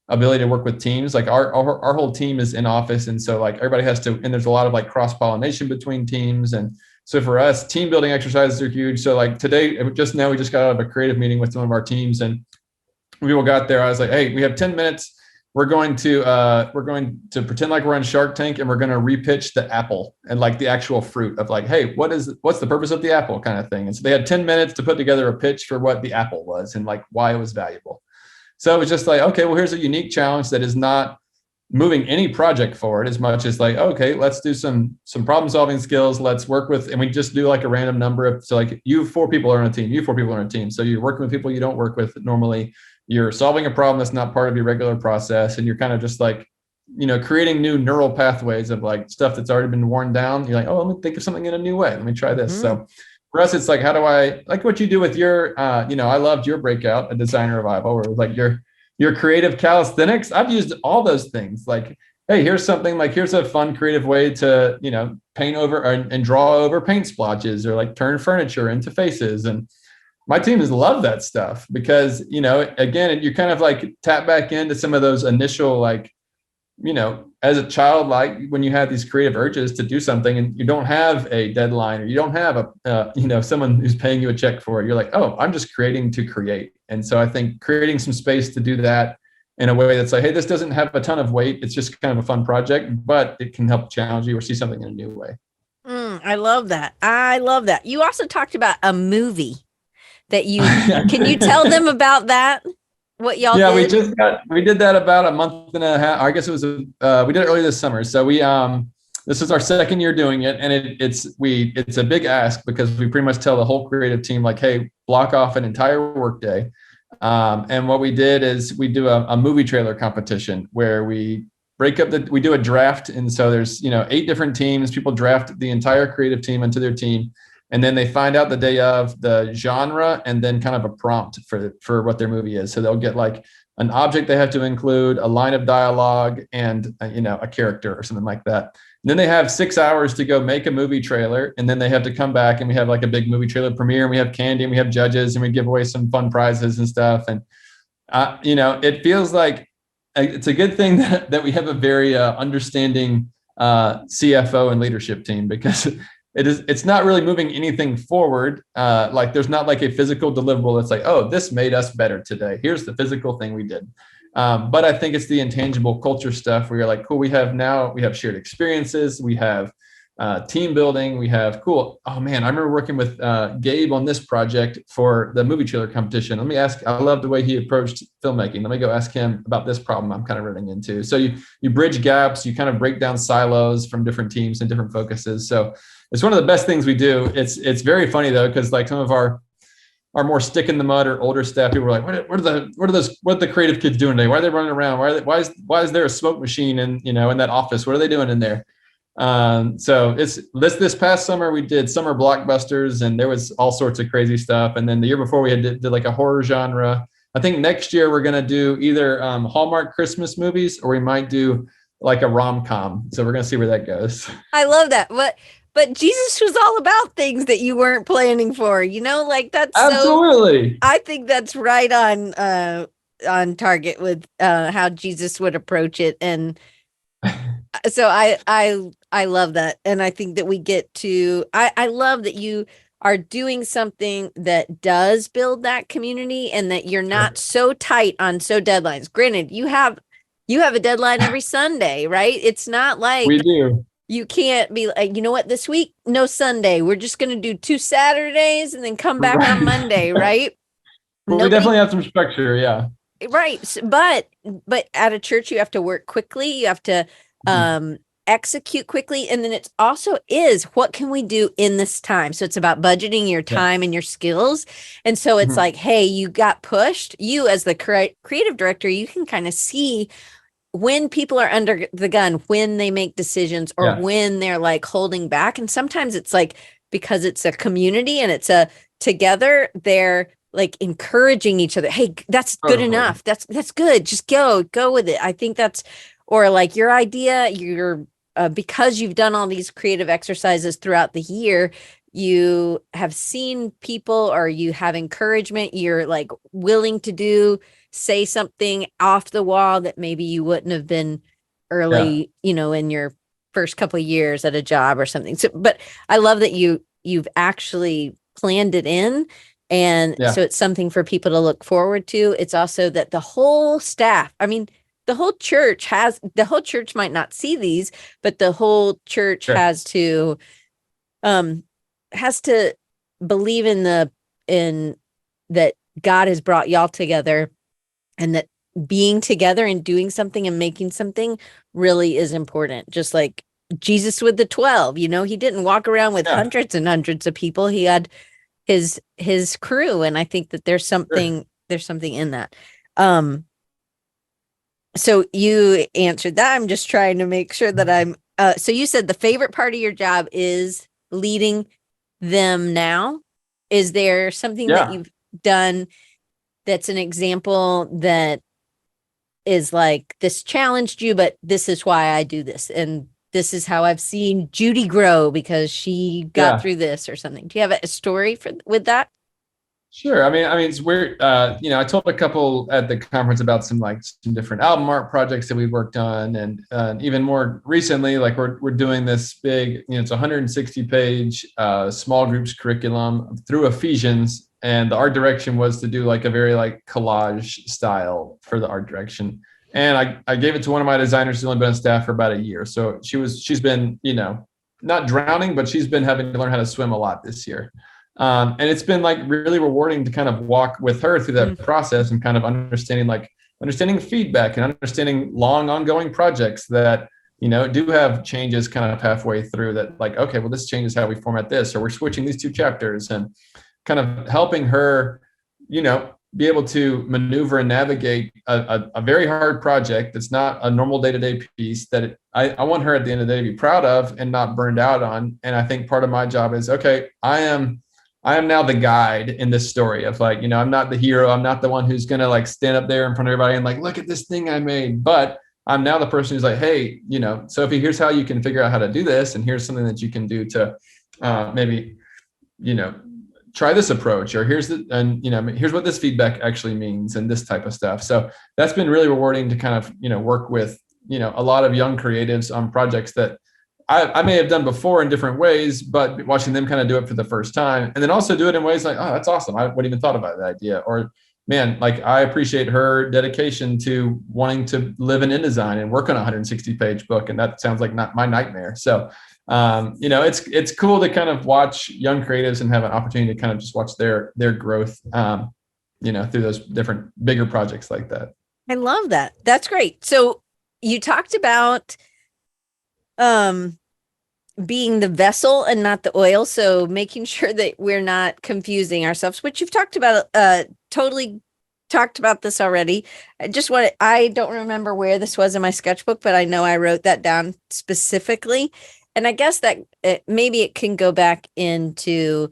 ability to work with teams. Like our whole team is in office. And so like everybody has to, and there's a lot of like cross-pollination between teams. And so for us, team building exercises are huge. So like today, we just got out of a creative meeting with some of our teams and we all got there. I was like, hey, we have 10 minutes. we're going to pretend like we're on Shark Tank, and we're going to repitch the apple and like the actual fruit of like, hey, what's the purpose of the apple kind of thing. And so they had 10 minutes to put together a pitch for what the apple was and like why it was valuable. So it was just like, okay, well, here's a unique challenge that is not moving any project forward as much as like, okay, let's do some problem solving skills. Let's work with, and we just do like a random number of, so like you 4 people are on a team, you 4 people are on a team. So you're working with people you don't work with normally. You're solving a problem that's not part of your regular process. And you're kind of just like, creating new neural pathways of like stuff that's already been worn down. You're like, oh, let me think of something in a new way. Let me try this. Mm-hmm. So for us, it's like, how do I, like what you do with your, I loved your breakout, a designer revival, where it was like your creative calisthenics. I've used all those things. Like, hey, here's something like, here's a fun creative way to, paint over and draw over paint splotches, or like turn furniture into faces. And my team has loved that stuff because, again, you kind of like tap back into some of those initial, like, as a child, like when you have these creative urges to do something and you don't have a deadline, or you don't have someone who's paying you a check for it. You're like, oh, I'm just creating to create. And so I think creating some space to do that in a way that's like, hey, this doesn't have a ton of weight. It's just kind of a fun project, but it can help challenge you or see something in a new way. I love that. I love that. You also talked about a movie that can you tell them about that? What y'all did? We did that about a month and a half. I guess it was we did it early this summer. So we this is our second year doing it, and it's a big ask because we pretty much tell the whole creative team like, hey, block off an entire workday. And what we did is we do a movie trailer competition where we we do a draft, and so there's 8 different teams. People draft the entire creative team into their team. And then they find out the day of the genre and then kind of a prompt for what their movie is. So they'll get like an object they have to include, a line of dialogue, and a character or something like that. And then they have 6 hours to go make a movie trailer. And then they have to come back, and we have like a big movie trailer premiere, and we have candy, and we have judges, and we give away some fun prizes and stuff. And, it feels like it's a good thing that we have a very understanding CFO and leadership team, because it's not really moving anything forward. Like there's not like a physical deliverable that's like, oh, this made us better today. Here's the physical thing we did. But I think it's the intangible culture stuff where you're like, cool, we have shared experiences. We have team building. We have cool. Oh man, I remember working with Gabe on this project for the movie trailer competition. I love the way he approached filmmaking. Let me go ask him about this problem I'm kind of running into. So you bridge gaps, you kind of break down silos from different teams and different focuses. So it's one of the best things we do. It's very funny though, because like some of our more stick in the mud or older staff people were like, what are the creative kids doing today? Why are they running around? Why is there a smoke machine in that office? What are they doing in there? So it's this past summer we did summer blockbusters, and there was all sorts of crazy stuff. And then the year before we did like a horror genre. I think next year we're gonna do either Hallmark Christmas movies, or we might do like a rom-com. So we're gonna see where that goes. I love that. But Jesus was all about things that you weren't planning for, like that's absolutely. I think that's right on target with how Jesus would approach it. And so I love that. And I think that we get to, I love that you are doing something that does build that community, and that you're not so tight on deadlines. Granted, you have a deadline every Sunday, right? It's not like we do. You can't be like, this week, no Sunday. We're just going to do 2 Saturdays and then come back on Monday, right? Well, we definitely have some structure, yeah. Right. But at a church, you have to work quickly. You have to execute quickly. And then it's also what can we do in this time? So it's about budgeting your time and your skills. And so it's like, hey, you got pushed. You as the creative director, you can kind of see when people are under the gun, when they make decisions, or when they're like holding back. And sometimes it's like, because it's a community and it's a together, they're like encouraging each other. Hey, that's good enough. That's good. Just go with it. I think that's, or like your idea, because you've done all these creative exercises throughout the year, you have seen people, or you have encouragement. You're like willing to say something off the wall that maybe you wouldn't have been early, in your first couple of years at a job or something. So, but I love that you've actually planned it in. And so it's something for people to look forward to. It's also that the whole staff, I mean, the whole church might not see these, but the whole church Sure. has to believe in that God has brought y'all together, and that being together and doing something and making something really is important. Just like Jesus with the 12, he didn't walk around with hundreds and hundreds of people. He had his crew. And I think that there's something in that. So you answered that. I'm just trying to make sure that I'm, so you said the favorite part of your job is leading them now. Is there something that you've done that's an example that is like, this challenged you, but this is why I do this, and this is how I've seen Judy grow because she got through this or something? Do you have a story with that? Sure. I mean, it's weird. I told a couple at the conference about some different album art projects that we worked on, and even more recently, like we're doing this big, it's 160 page small groups curriculum through Ephesians, and the art direction was to do like a very collage style for the art direction. And I gave it to one of my designers who's only been on staff for about a year, so she's been not drowning, but she's been having to learn how to swim a lot this year. And it's been really really to kind of walk with her through that process and kind of understanding feedback and understanding long ongoing projects that, do have changes kind of halfway through that, okay, well, this changes how we format this, or we're switching these two chapters, and kind of helping her, be able to maneuver and navigate a very hard project that's not a normal day-to-day piece that I want her at the end of the day to be proud of and not burned out on. And I think part of my job is, okay, I am now the guide in this story of I'm not the hero. I'm not the one who's going to stand up there in front of everybody and look at this thing I made. But I'm now the person who's hey, Sophie, here's how you can figure out how to do this. And here's something that you can do to maybe, try this approach, or here's what this feedback actually means, and this type of stuff. So that's been really rewarding to kind of, work with, a lot of young creatives on projects that I may have done before in different ways, but watching them kind of do it for the first time, and then also do it in ways oh, that's awesome. I wouldn't even thought about that idea. Or, man, I appreciate her dedication to wanting to live in InDesign and work on a 160 page book. And that sounds like not my nightmare. So, it's cool to kind of watch young creatives and have an opportunity to kind of just watch their growth, through those different bigger projects like that. I love that. That's great. So you talked about, being the vessel and not the oil. So making sure that we're not confusing ourselves, which you've talked about, totally talked about this already. I don't remember where this was in my sketchbook, but I know I wrote that down specifically. And I guess that maybe it can go back into,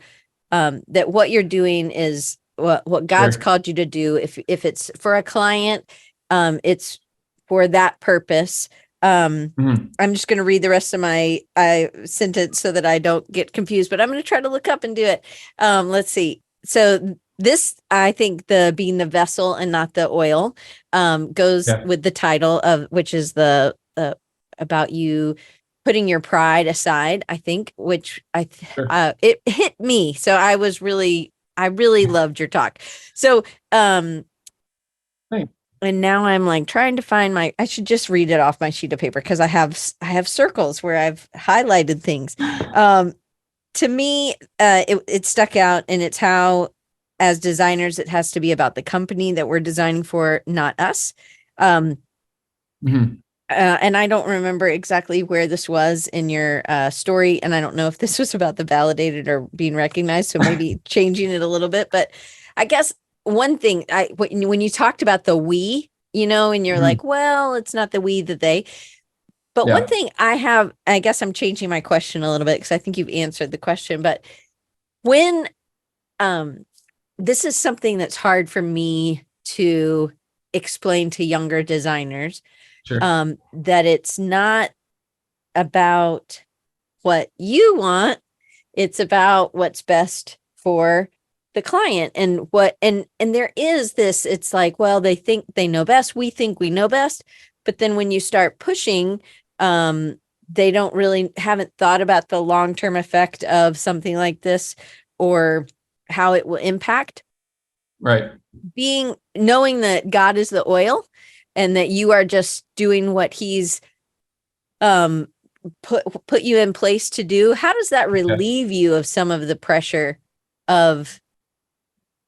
that what you're doing is what God's called you to do. If it's for a client, it's for that purpose. I'm just going to read the rest of my sentence so that I don't get confused, but I'm going to try to look up and do it. Let's see. So this, I think the being the vessel and not the oil, goes with the title of, which is the about you putting your pride aside, I think, which it hit me. So I really loved your talk. So, and now I'm trying to find I should just read it off my sheet of paper, because I have circles where I've highlighted things. To me, it stuck out, and it's how, as designers, it has to be about the company that we're designing for, not us. And I don't remember exactly where this was in your story, and I don't know if this was about the validated or being recognized, so maybe changing it a little bit. But I guess one thing, when you talked about the we, and you're well, it's not the we, the they. But one thing I guess I'm changing my question a little bit, because I think you've answered the question. But when this is something that's hard for me to explain to younger designers, that it's not about what you want, it's about what's best for the client. And there is this, it's well, they think they know best, we think we know best. But then when you start pushing, they haven't thought about the long-term effect of something like this, or how it will impact. Right. Knowing that God is the oil, and that you are just doing what he's put you in place to do. How does that relieve you of some of the pressure of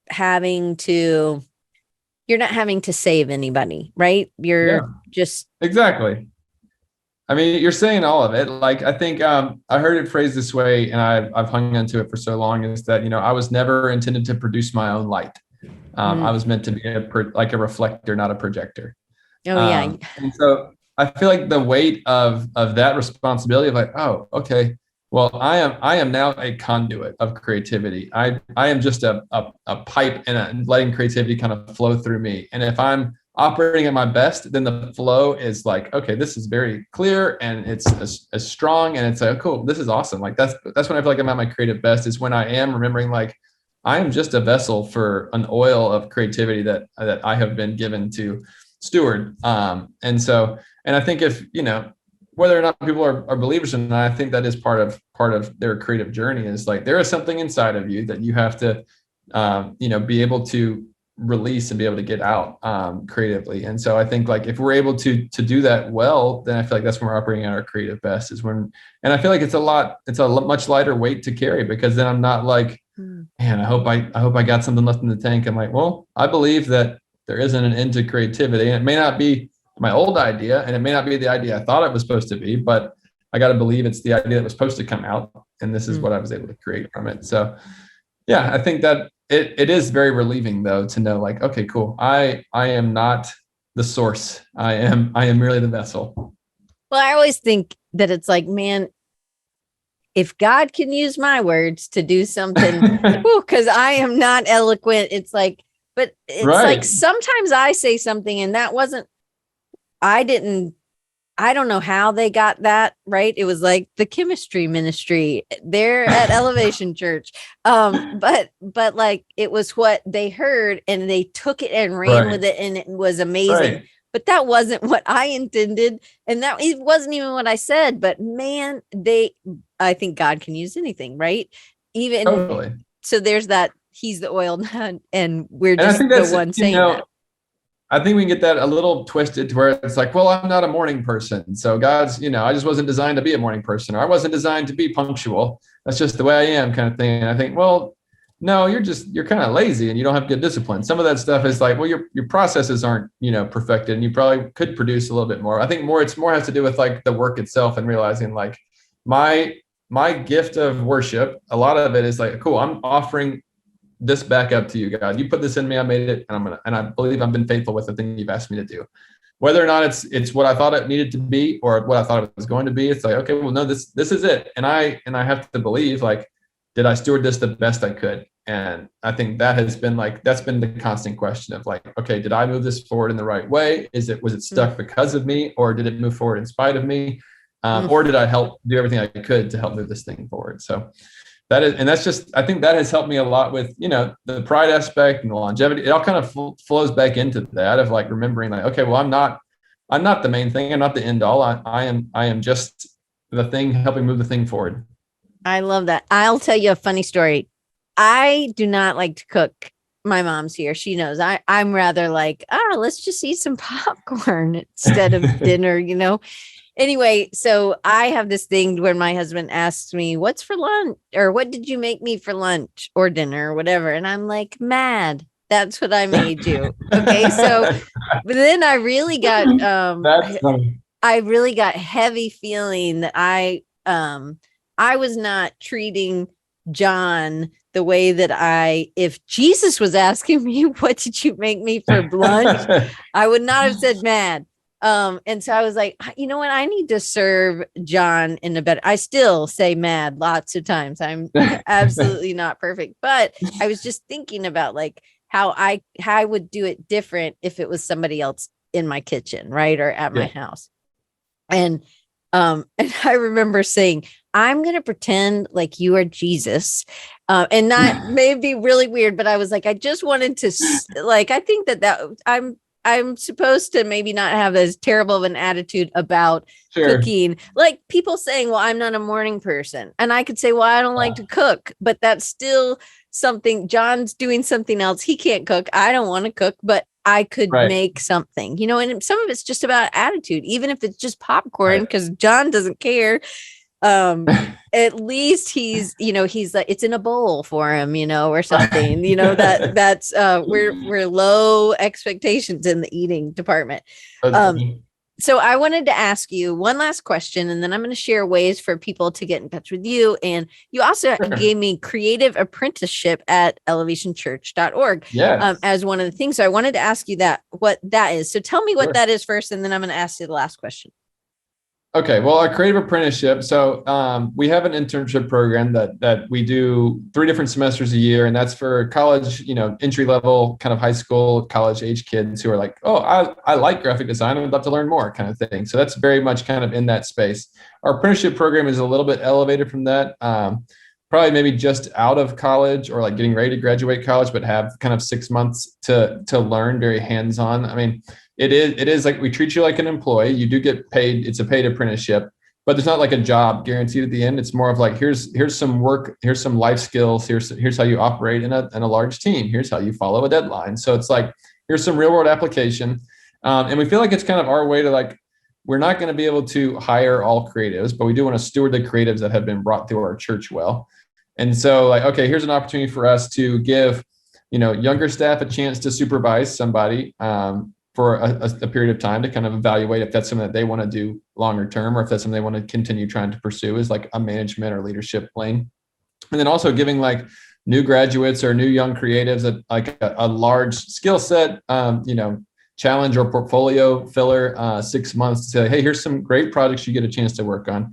having to, you're not having to save anybody, right? You're just exactly. I mean, you're saying all of it. Like, I think I heard it phrased this way, and I've hung onto it for so long, is that, I was never intended to produce my own light. I was meant to be like a reflector, not a projector. Oh yeah. And so I feel like the weight of that responsibility of like, oh, okay, well, I am now a conduit of creativity. I am just a pipe and letting creativity kind of flow through me. And if I'm operating at my best, then the flow is like, okay, this is very clear and it's as strong, and it's like, oh, cool, this is awesome. Like that's when I feel like I'm at my creative best, is when I am remembering like I am just a vessel for an oil of creativity that I have been given to steward. And I think if, whether or not people are believers in that, I think that is part of their creative journey, is like, there is something inside of you that you have to, be able to release and be able to get out creatively. And so I think like if we're able to do that well, then I feel like that's when we're operating at our creative best, is when, and I feel like it's a much lighter weight to carry, because then I'm not like, man, I hope I got something left in the tank. I'm like, well, I believe that there isn't an end to creativity, and it may not be my old idea, and it may not be the idea I thought it was supposed to be, but I got to believe it's the idea that was supposed to come out, and this is what I was able to create from it. So yeah, I think that it is very relieving though to know like, okay, cool, I am not the source. I am merely the vessel. Well, I always think that it's like, man, if God can use my words to do something, because I am not eloquent, it's like, but it's like sometimes I say something and that wasn't, I don't know how they got that right. It was like the chemistry ministry there at Elevation Church. But like it was what they heard and they took it and ran with it, and it was amazing. But that wasn't what I intended. And that it wasn't even what I said. But man, I think God can use anything, right? Even totally. So there's that, he's the oil and we're just the one saying that. I think we can get that a little twisted to where it's like, well, I'm not a morning person. So God's, I just wasn't designed to be a morning person, or I wasn't designed to be punctual. That's just the way I am, kind of thing. And I think, well, no, you're kind of lazy and you don't have good discipline. Some of that stuff is like, well, your processes aren't, perfected, and you probably could produce a little bit more. I think it's more has to do with like the work itself, and realizing like my gift of worship, a lot of it is like, cool, I'm offering this back up to you, God. You put this in me, I made it, and I believe I've been faithful with the thing you've asked me to do. Whether or not it's what I thought it needed to be or what I thought it was going to be, it's like, okay, well, no, this is it. And I have to believe, like, did I steward this the best I could? And I think that's been the constant question of like, okay, did I move this forward in the right way? Was it stuck because of me, or did it move forward in spite of me? Or did I help do everything I could to help move this thing forward? So I think that has helped me a lot with, the pride aspect and the longevity. It all kind of flows back into that of like remembering like, okay, well, I'm not the main thing. I'm not the end all. I am just the thing helping move the thing forward. I love that. I'll tell you a funny story. I do not like to cook. My mom's here. She knows I'm rather like, let's just eat some popcorn instead of dinner, Anyway, so I have this thing when my husband asks me, what's for lunch, or what did you make me for lunch or dinner or whatever? And I'm like, mad. That's what I made you. Okay. So, but then I really got, I really got heavy feeling that I was not treating John the way that if Jesus was asking me, what did you make me for lunch? I would not have said mad. And so I was like, you know what? I need to serve John in a better. I still say mad lots of times. I'm absolutely not perfect, but I was just thinking about like how I would do it different if it was somebody else in my kitchen, right, or at my house. And I remember saying, I'm going to pretend like you are Jesus, and that may be really weird, but I was like, I just wanted to like, I think that I'm supposed to maybe not have as terrible of an attitude about cooking. Like people saying, well, I'm not a morning person. And I could say, well, I don't like to cook, but that's still something. John's doing something else. He can't cook. I don't want to cook, but I could make something, and some of it's just about attitude, even if it's just popcorn, because John doesn't care. At least he's like, it's in a bowl for him, or something, that's we're low expectations in the eating department. So I wanted to ask you one last question, and then I'm going to share ways for people to get in touch with you. And you also gave me creative apprenticeship at elevationchurch.org as one of the things. So I wanted to ask you what that is. So tell me what that is first, and then I'm going to ask you the last question. Okay, well, our creative apprenticeship. So we have an internship program that we do 3 different semesters a year, and that's for college, entry level, kind of high school, college age kids who are like, oh, I like graphic design, I'd love to learn more, kind of thing. So that's very much kind of in that space. Our apprenticeship program is a little bit elevated from that. Probably maybe just out of college or like getting ready to graduate college, but have kind of 6 months to learn, very hands-on. I mean, it is like we treat you like an employee. You do get paid. It's a paid apprenticeship, but there's not like a job guaranteed at the end. It's more of like, here's some work, here's some life skills, here's how you operate in a large team. Here's how you follow a deadline. So it's like, here's some real world application. And we feel like it's kind of our way to like, we're not going to be able to hire all creatives, but we do want to steward the creatives that have been brought through our church well. And so like, okay, here's an opportunity for us to give, younger staff a chance to supervise somebody for a period of time to kind of evaluate if that's something that they want to do longer term, or if that's something they want to continue trying to pursue as like a management or leadership lane. And then also giving like new graduates or new young creatives a large skill set, challenge or portfolio filler, 6 months to say, hey, here's some great projects you get a chance to work on.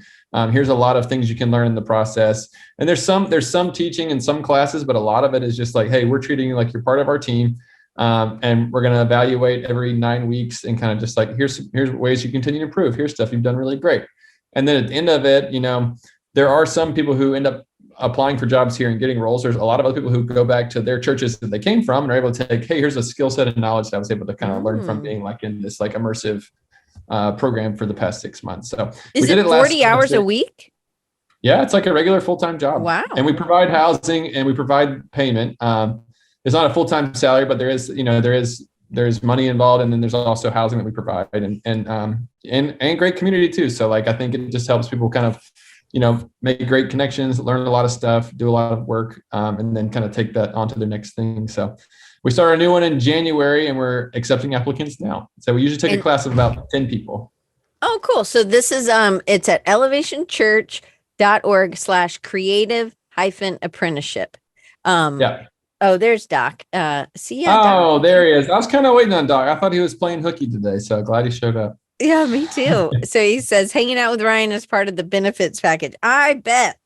Here's a lot of things you can learn in the process. And there's some teaching in some classes, but a lot of it is just like, hey, we're treating you like you're part of our team. And we're going to evaluate every 9 weeks and kind of just like, here's ways you continue to improve. Here's stuff you've done really great. And then at the end of it, there are some people who end up applying for jobs here and getting roles. There's a lot of other people who go back to their churches that they came from and are able to take, hey, here's a skill set and knowledge that I was able to kind of learn from being like in this like immersive program for the past 6 months. So is it 40 hours a week? Yeah, it's like a regular full-time job. Wow. And we provide housing and we provide payment. It's not a full-time salary, but there is money involved, and then there's also housing that we provide, and great community too. So like I think it just helps people kind of make great connections, learn a lot of stuff, do a lot of work, and then kind of take that on to their next thing. So we started a new one in January, and we're accepting applicants now. So we usually take a class of about 10 people. Oh, cool. So this is it's at elevationchurch.org/creative-apprenticeship. Yeah. Oh, there's Doc. See ya, Oh, Doc. there he is. I was kind of waiting on Doc. I thought he was playing hooky today, so glad he showed up. Yeah, me too. So he says hanging out with Ryan is part of the benefits package. I bet.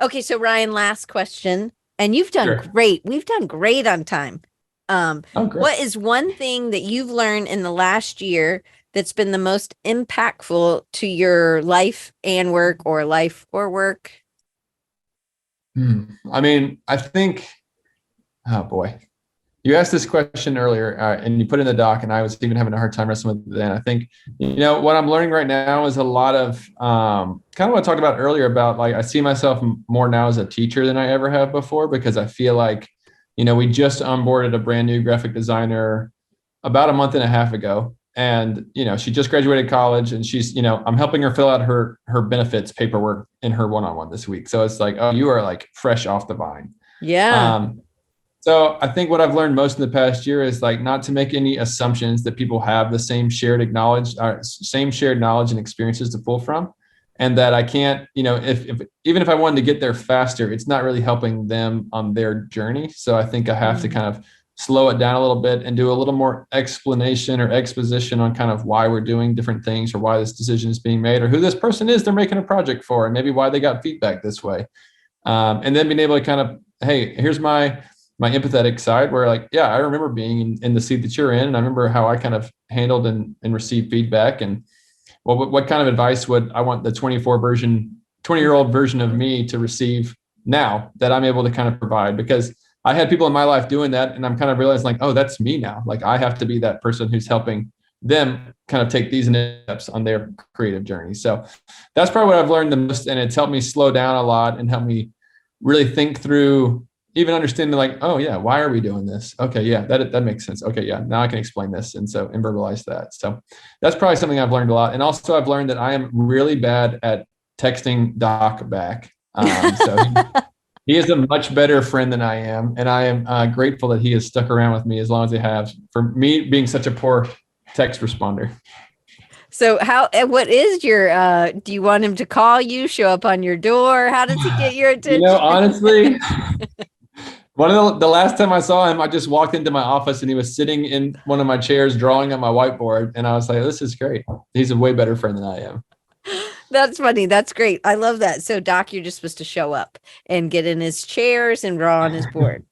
Okay, so Ryan, last question. And you've done great. We've done great on time. Great. What is one thing that you've learned in the last year that's been the most impactful to your life and work, or life or work? I mean, I think, oh boy, you asked this question earlier and you put in the doc, and I was even having a hard time wrestling with it then. I think, what I'm learning right now is a lot of kind of what I talked about earlier about, like, I see myself more now as a teacher than I ever have before, because I feel like, we just onboarded a brand new graphic designer about a month and a half ago. And, she just graduated college, and she's, I'm helping her fill out her benefits paperwork in her one-on-one this week. So it's like, oh, you are like fresh off the vine. Yeah. So I think what I've learned most in the past year is like not to make any assumptions that people have the same shared knowledge and experiences to pull from. And that I can't, even if I wanted to get there faster, it's not really helping them on their journey. So I think I have to kind of slow it down a little bit and do a little more explanation or exposition on kind of why we're doing different things, or why this decision is being made, or who this person is they're making a project for, and maybe why they got feedback this way. And then being able to kind of, hey, here's my empathetic side, where like, yeah, I remember being in the seat that you're in, and I remember how I kind of handled and received feedback, and what kind of advice would I want the 20-year-old version of me to receive now that I'm able to kind of provide, because I had people in my life doing that, and I'm kind of realizing like, oh, that's me now. Like I have to be that person who's helping them kind of take these steps on their creative journey. So that's probably what I've learned the most, and it's helped me slow down a lot and help me really think through even understanding like, oh yeah, why are we doing this? Okay, yeah, that makes sense. Okay, yeah, now I can explain this and verbalize that. So that's probably something I've learned a lot. And also I've learned that I am really bad at texting Doc back. So he is a much better friend than I am, and I am grateful that he has stuck around with me as long as he has, for me being such a poor text responder. So what is your, do you want him to call you, show up on your door? How does he get your attention? Honestly, one of the last time I saw him, I just walked into my office and he was sitting in one of my chairs drawing on my whiteboard. And I was like, this is great. He's a way better friend than I am. That's funny. That's great. I love that. So Doc, you're just supposed to show up and get in his chairs and draw on his board.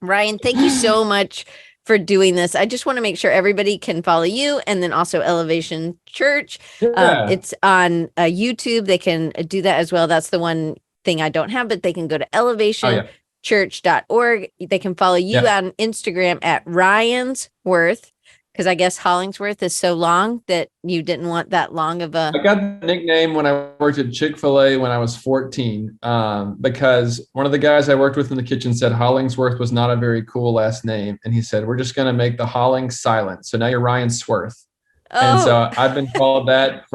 Ryan, thank you so much for doing this. I just want to make sure everybody can follow you, and then also Elevation Church. Yeah. It's on YouTube. They can do that as well. That's the one thing I don't have, but they can go to elevationchurch.org. They can follow you on Instagram at Ryan's Worth, because I guess Hollingsworth is so long that you didn't want that long of a... I got the nickname when I worked at Chick-fil-A when I was 14, because one of the guys I worked with in the kitchen said Hollingsworth was not a very cool last name. And he said, we're just going to make the Hollings silent. So now you're Ryan Sworth. Oh. And so I've been called that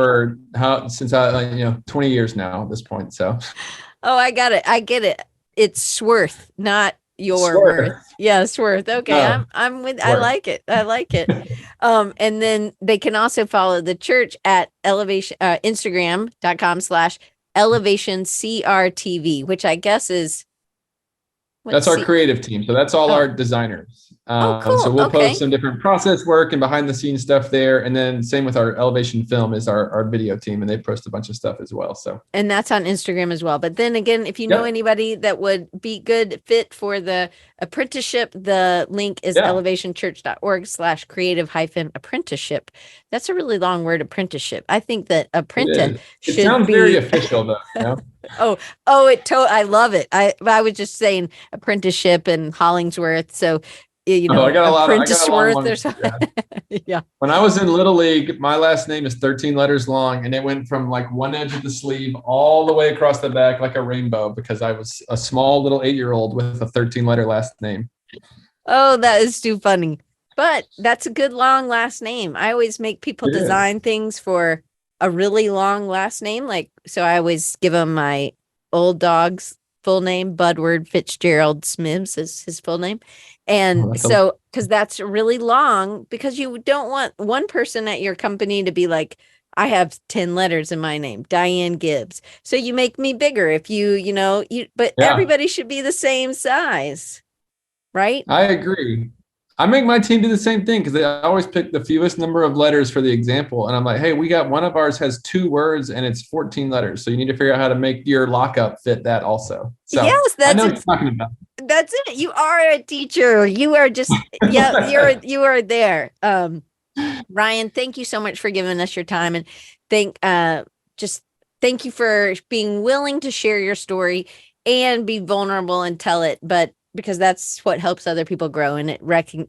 since 20 years now at this point. So. Oh, I got it. I get it. It's Sworth, not your worth. Yeah, Sworth. Okay. No, I'm with, Sworth. I like it. I like it. And then they can also follow the church at elevation, Instagram.com/elevationcrtv, which I guess is. That's our creative team. So that's all our designers. Cool. So we'll post some different process work and behind the scenes stuff there. And then same with our Elevation Film is our video team, and they post a bunch of stuff as well. So, and that's on Instagram as well. But then again, if you know anybody that would be good fit for the apprenticeship, the link is elevationchurch.org/creative-apprenticeship. That's a really long word, apprenticeship. I think that apprentice should be. It sounds very official though. You know? I love it. I was just saying apprenticeship and Hollingsworth. So, I got a lot of Worth or something. Yeah. When I was in Little League, my last name is 13 letters long, and it went from like one edge of the sleeve all the way across the back like a rainbow, because I was a small little 8-year-old with a 13-letter last name. Oh, that is too funny. But that's a good long last name. I always make people design things for a really long last name. So I always give them my old dog's full name, Budward Fitzgerald Smiths is his full name. And because that's really long, because you don't want one person at your company to be like, I have 10 letters in my name, Diane Gibbs. So you make me bigger if but everybody should be the same size, right? I agree. I make my team do the same thing, because they always pick the fewest number of letters for the example. And I'm like, hey, we got one of ours has 2 words and it's 14 letters. So you need to figure out how to make your lockup fit that also. So yes, that's I know what you're talking about. That's it. You are a teacher. You are just, you are there. Ryan, thank you so much for giving us your time, and thank you for being willing to share your story and be vulnerable and tell it. But because that's what helps other people grow. And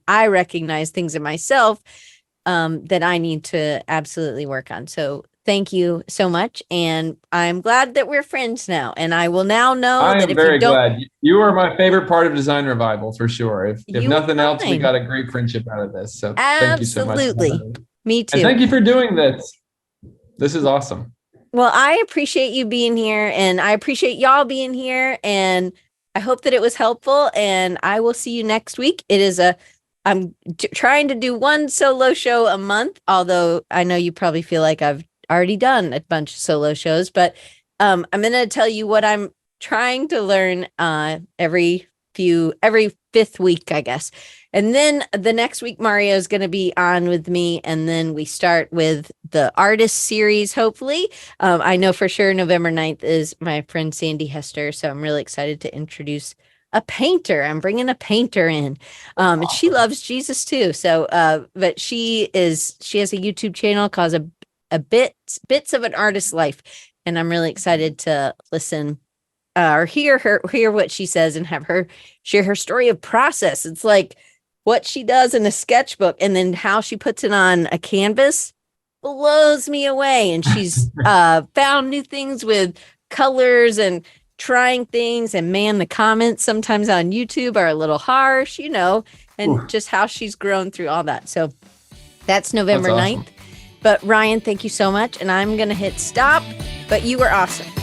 I recognize things in myself that I need to absolutely work on. So thank you so much. And I'm glad that we're friends now. And I will now know that if you don't. I'm very glad. You are my favorite part of Design Revival for sure. If nothing else, we got a great friendship out of this. So thank you so much. Absolutely. Me too. And thank you for doing this. This is awesome. Well, I appreciate you being here, and I appreciate y'all being here, and I hope that it was helpful, and I will see you next week. I'm trying to do one solo show a month, although I know you probably feel like I've already done a bunch of solo shows, but I'm going to tell you what I'm trying to learn every 5th week, I guess. And then the next week, Mario is going to be on with me. And then we start with the artist series, hopefully. I know for sure November 9th is my friend Sandy Hester. So I'm really excited to introduce a painter. I'm bringing a painter in. And she loves Jesus too. So, but she has a YouTube channel called Bits of an Artist's Life. And I'm really excited to listen or hear what she says and have her share her story of process. It's like what she does in a sketchbook and then how she puts it on a canvas blows me away. And she's found new things with colors and trying things. And man, the comments sometimes on YouTube are a little harsh, and just how she's grown through all that. So that's November 9th. But Ryan, thank you so much. And I'm going to hit stop, but you were awesome.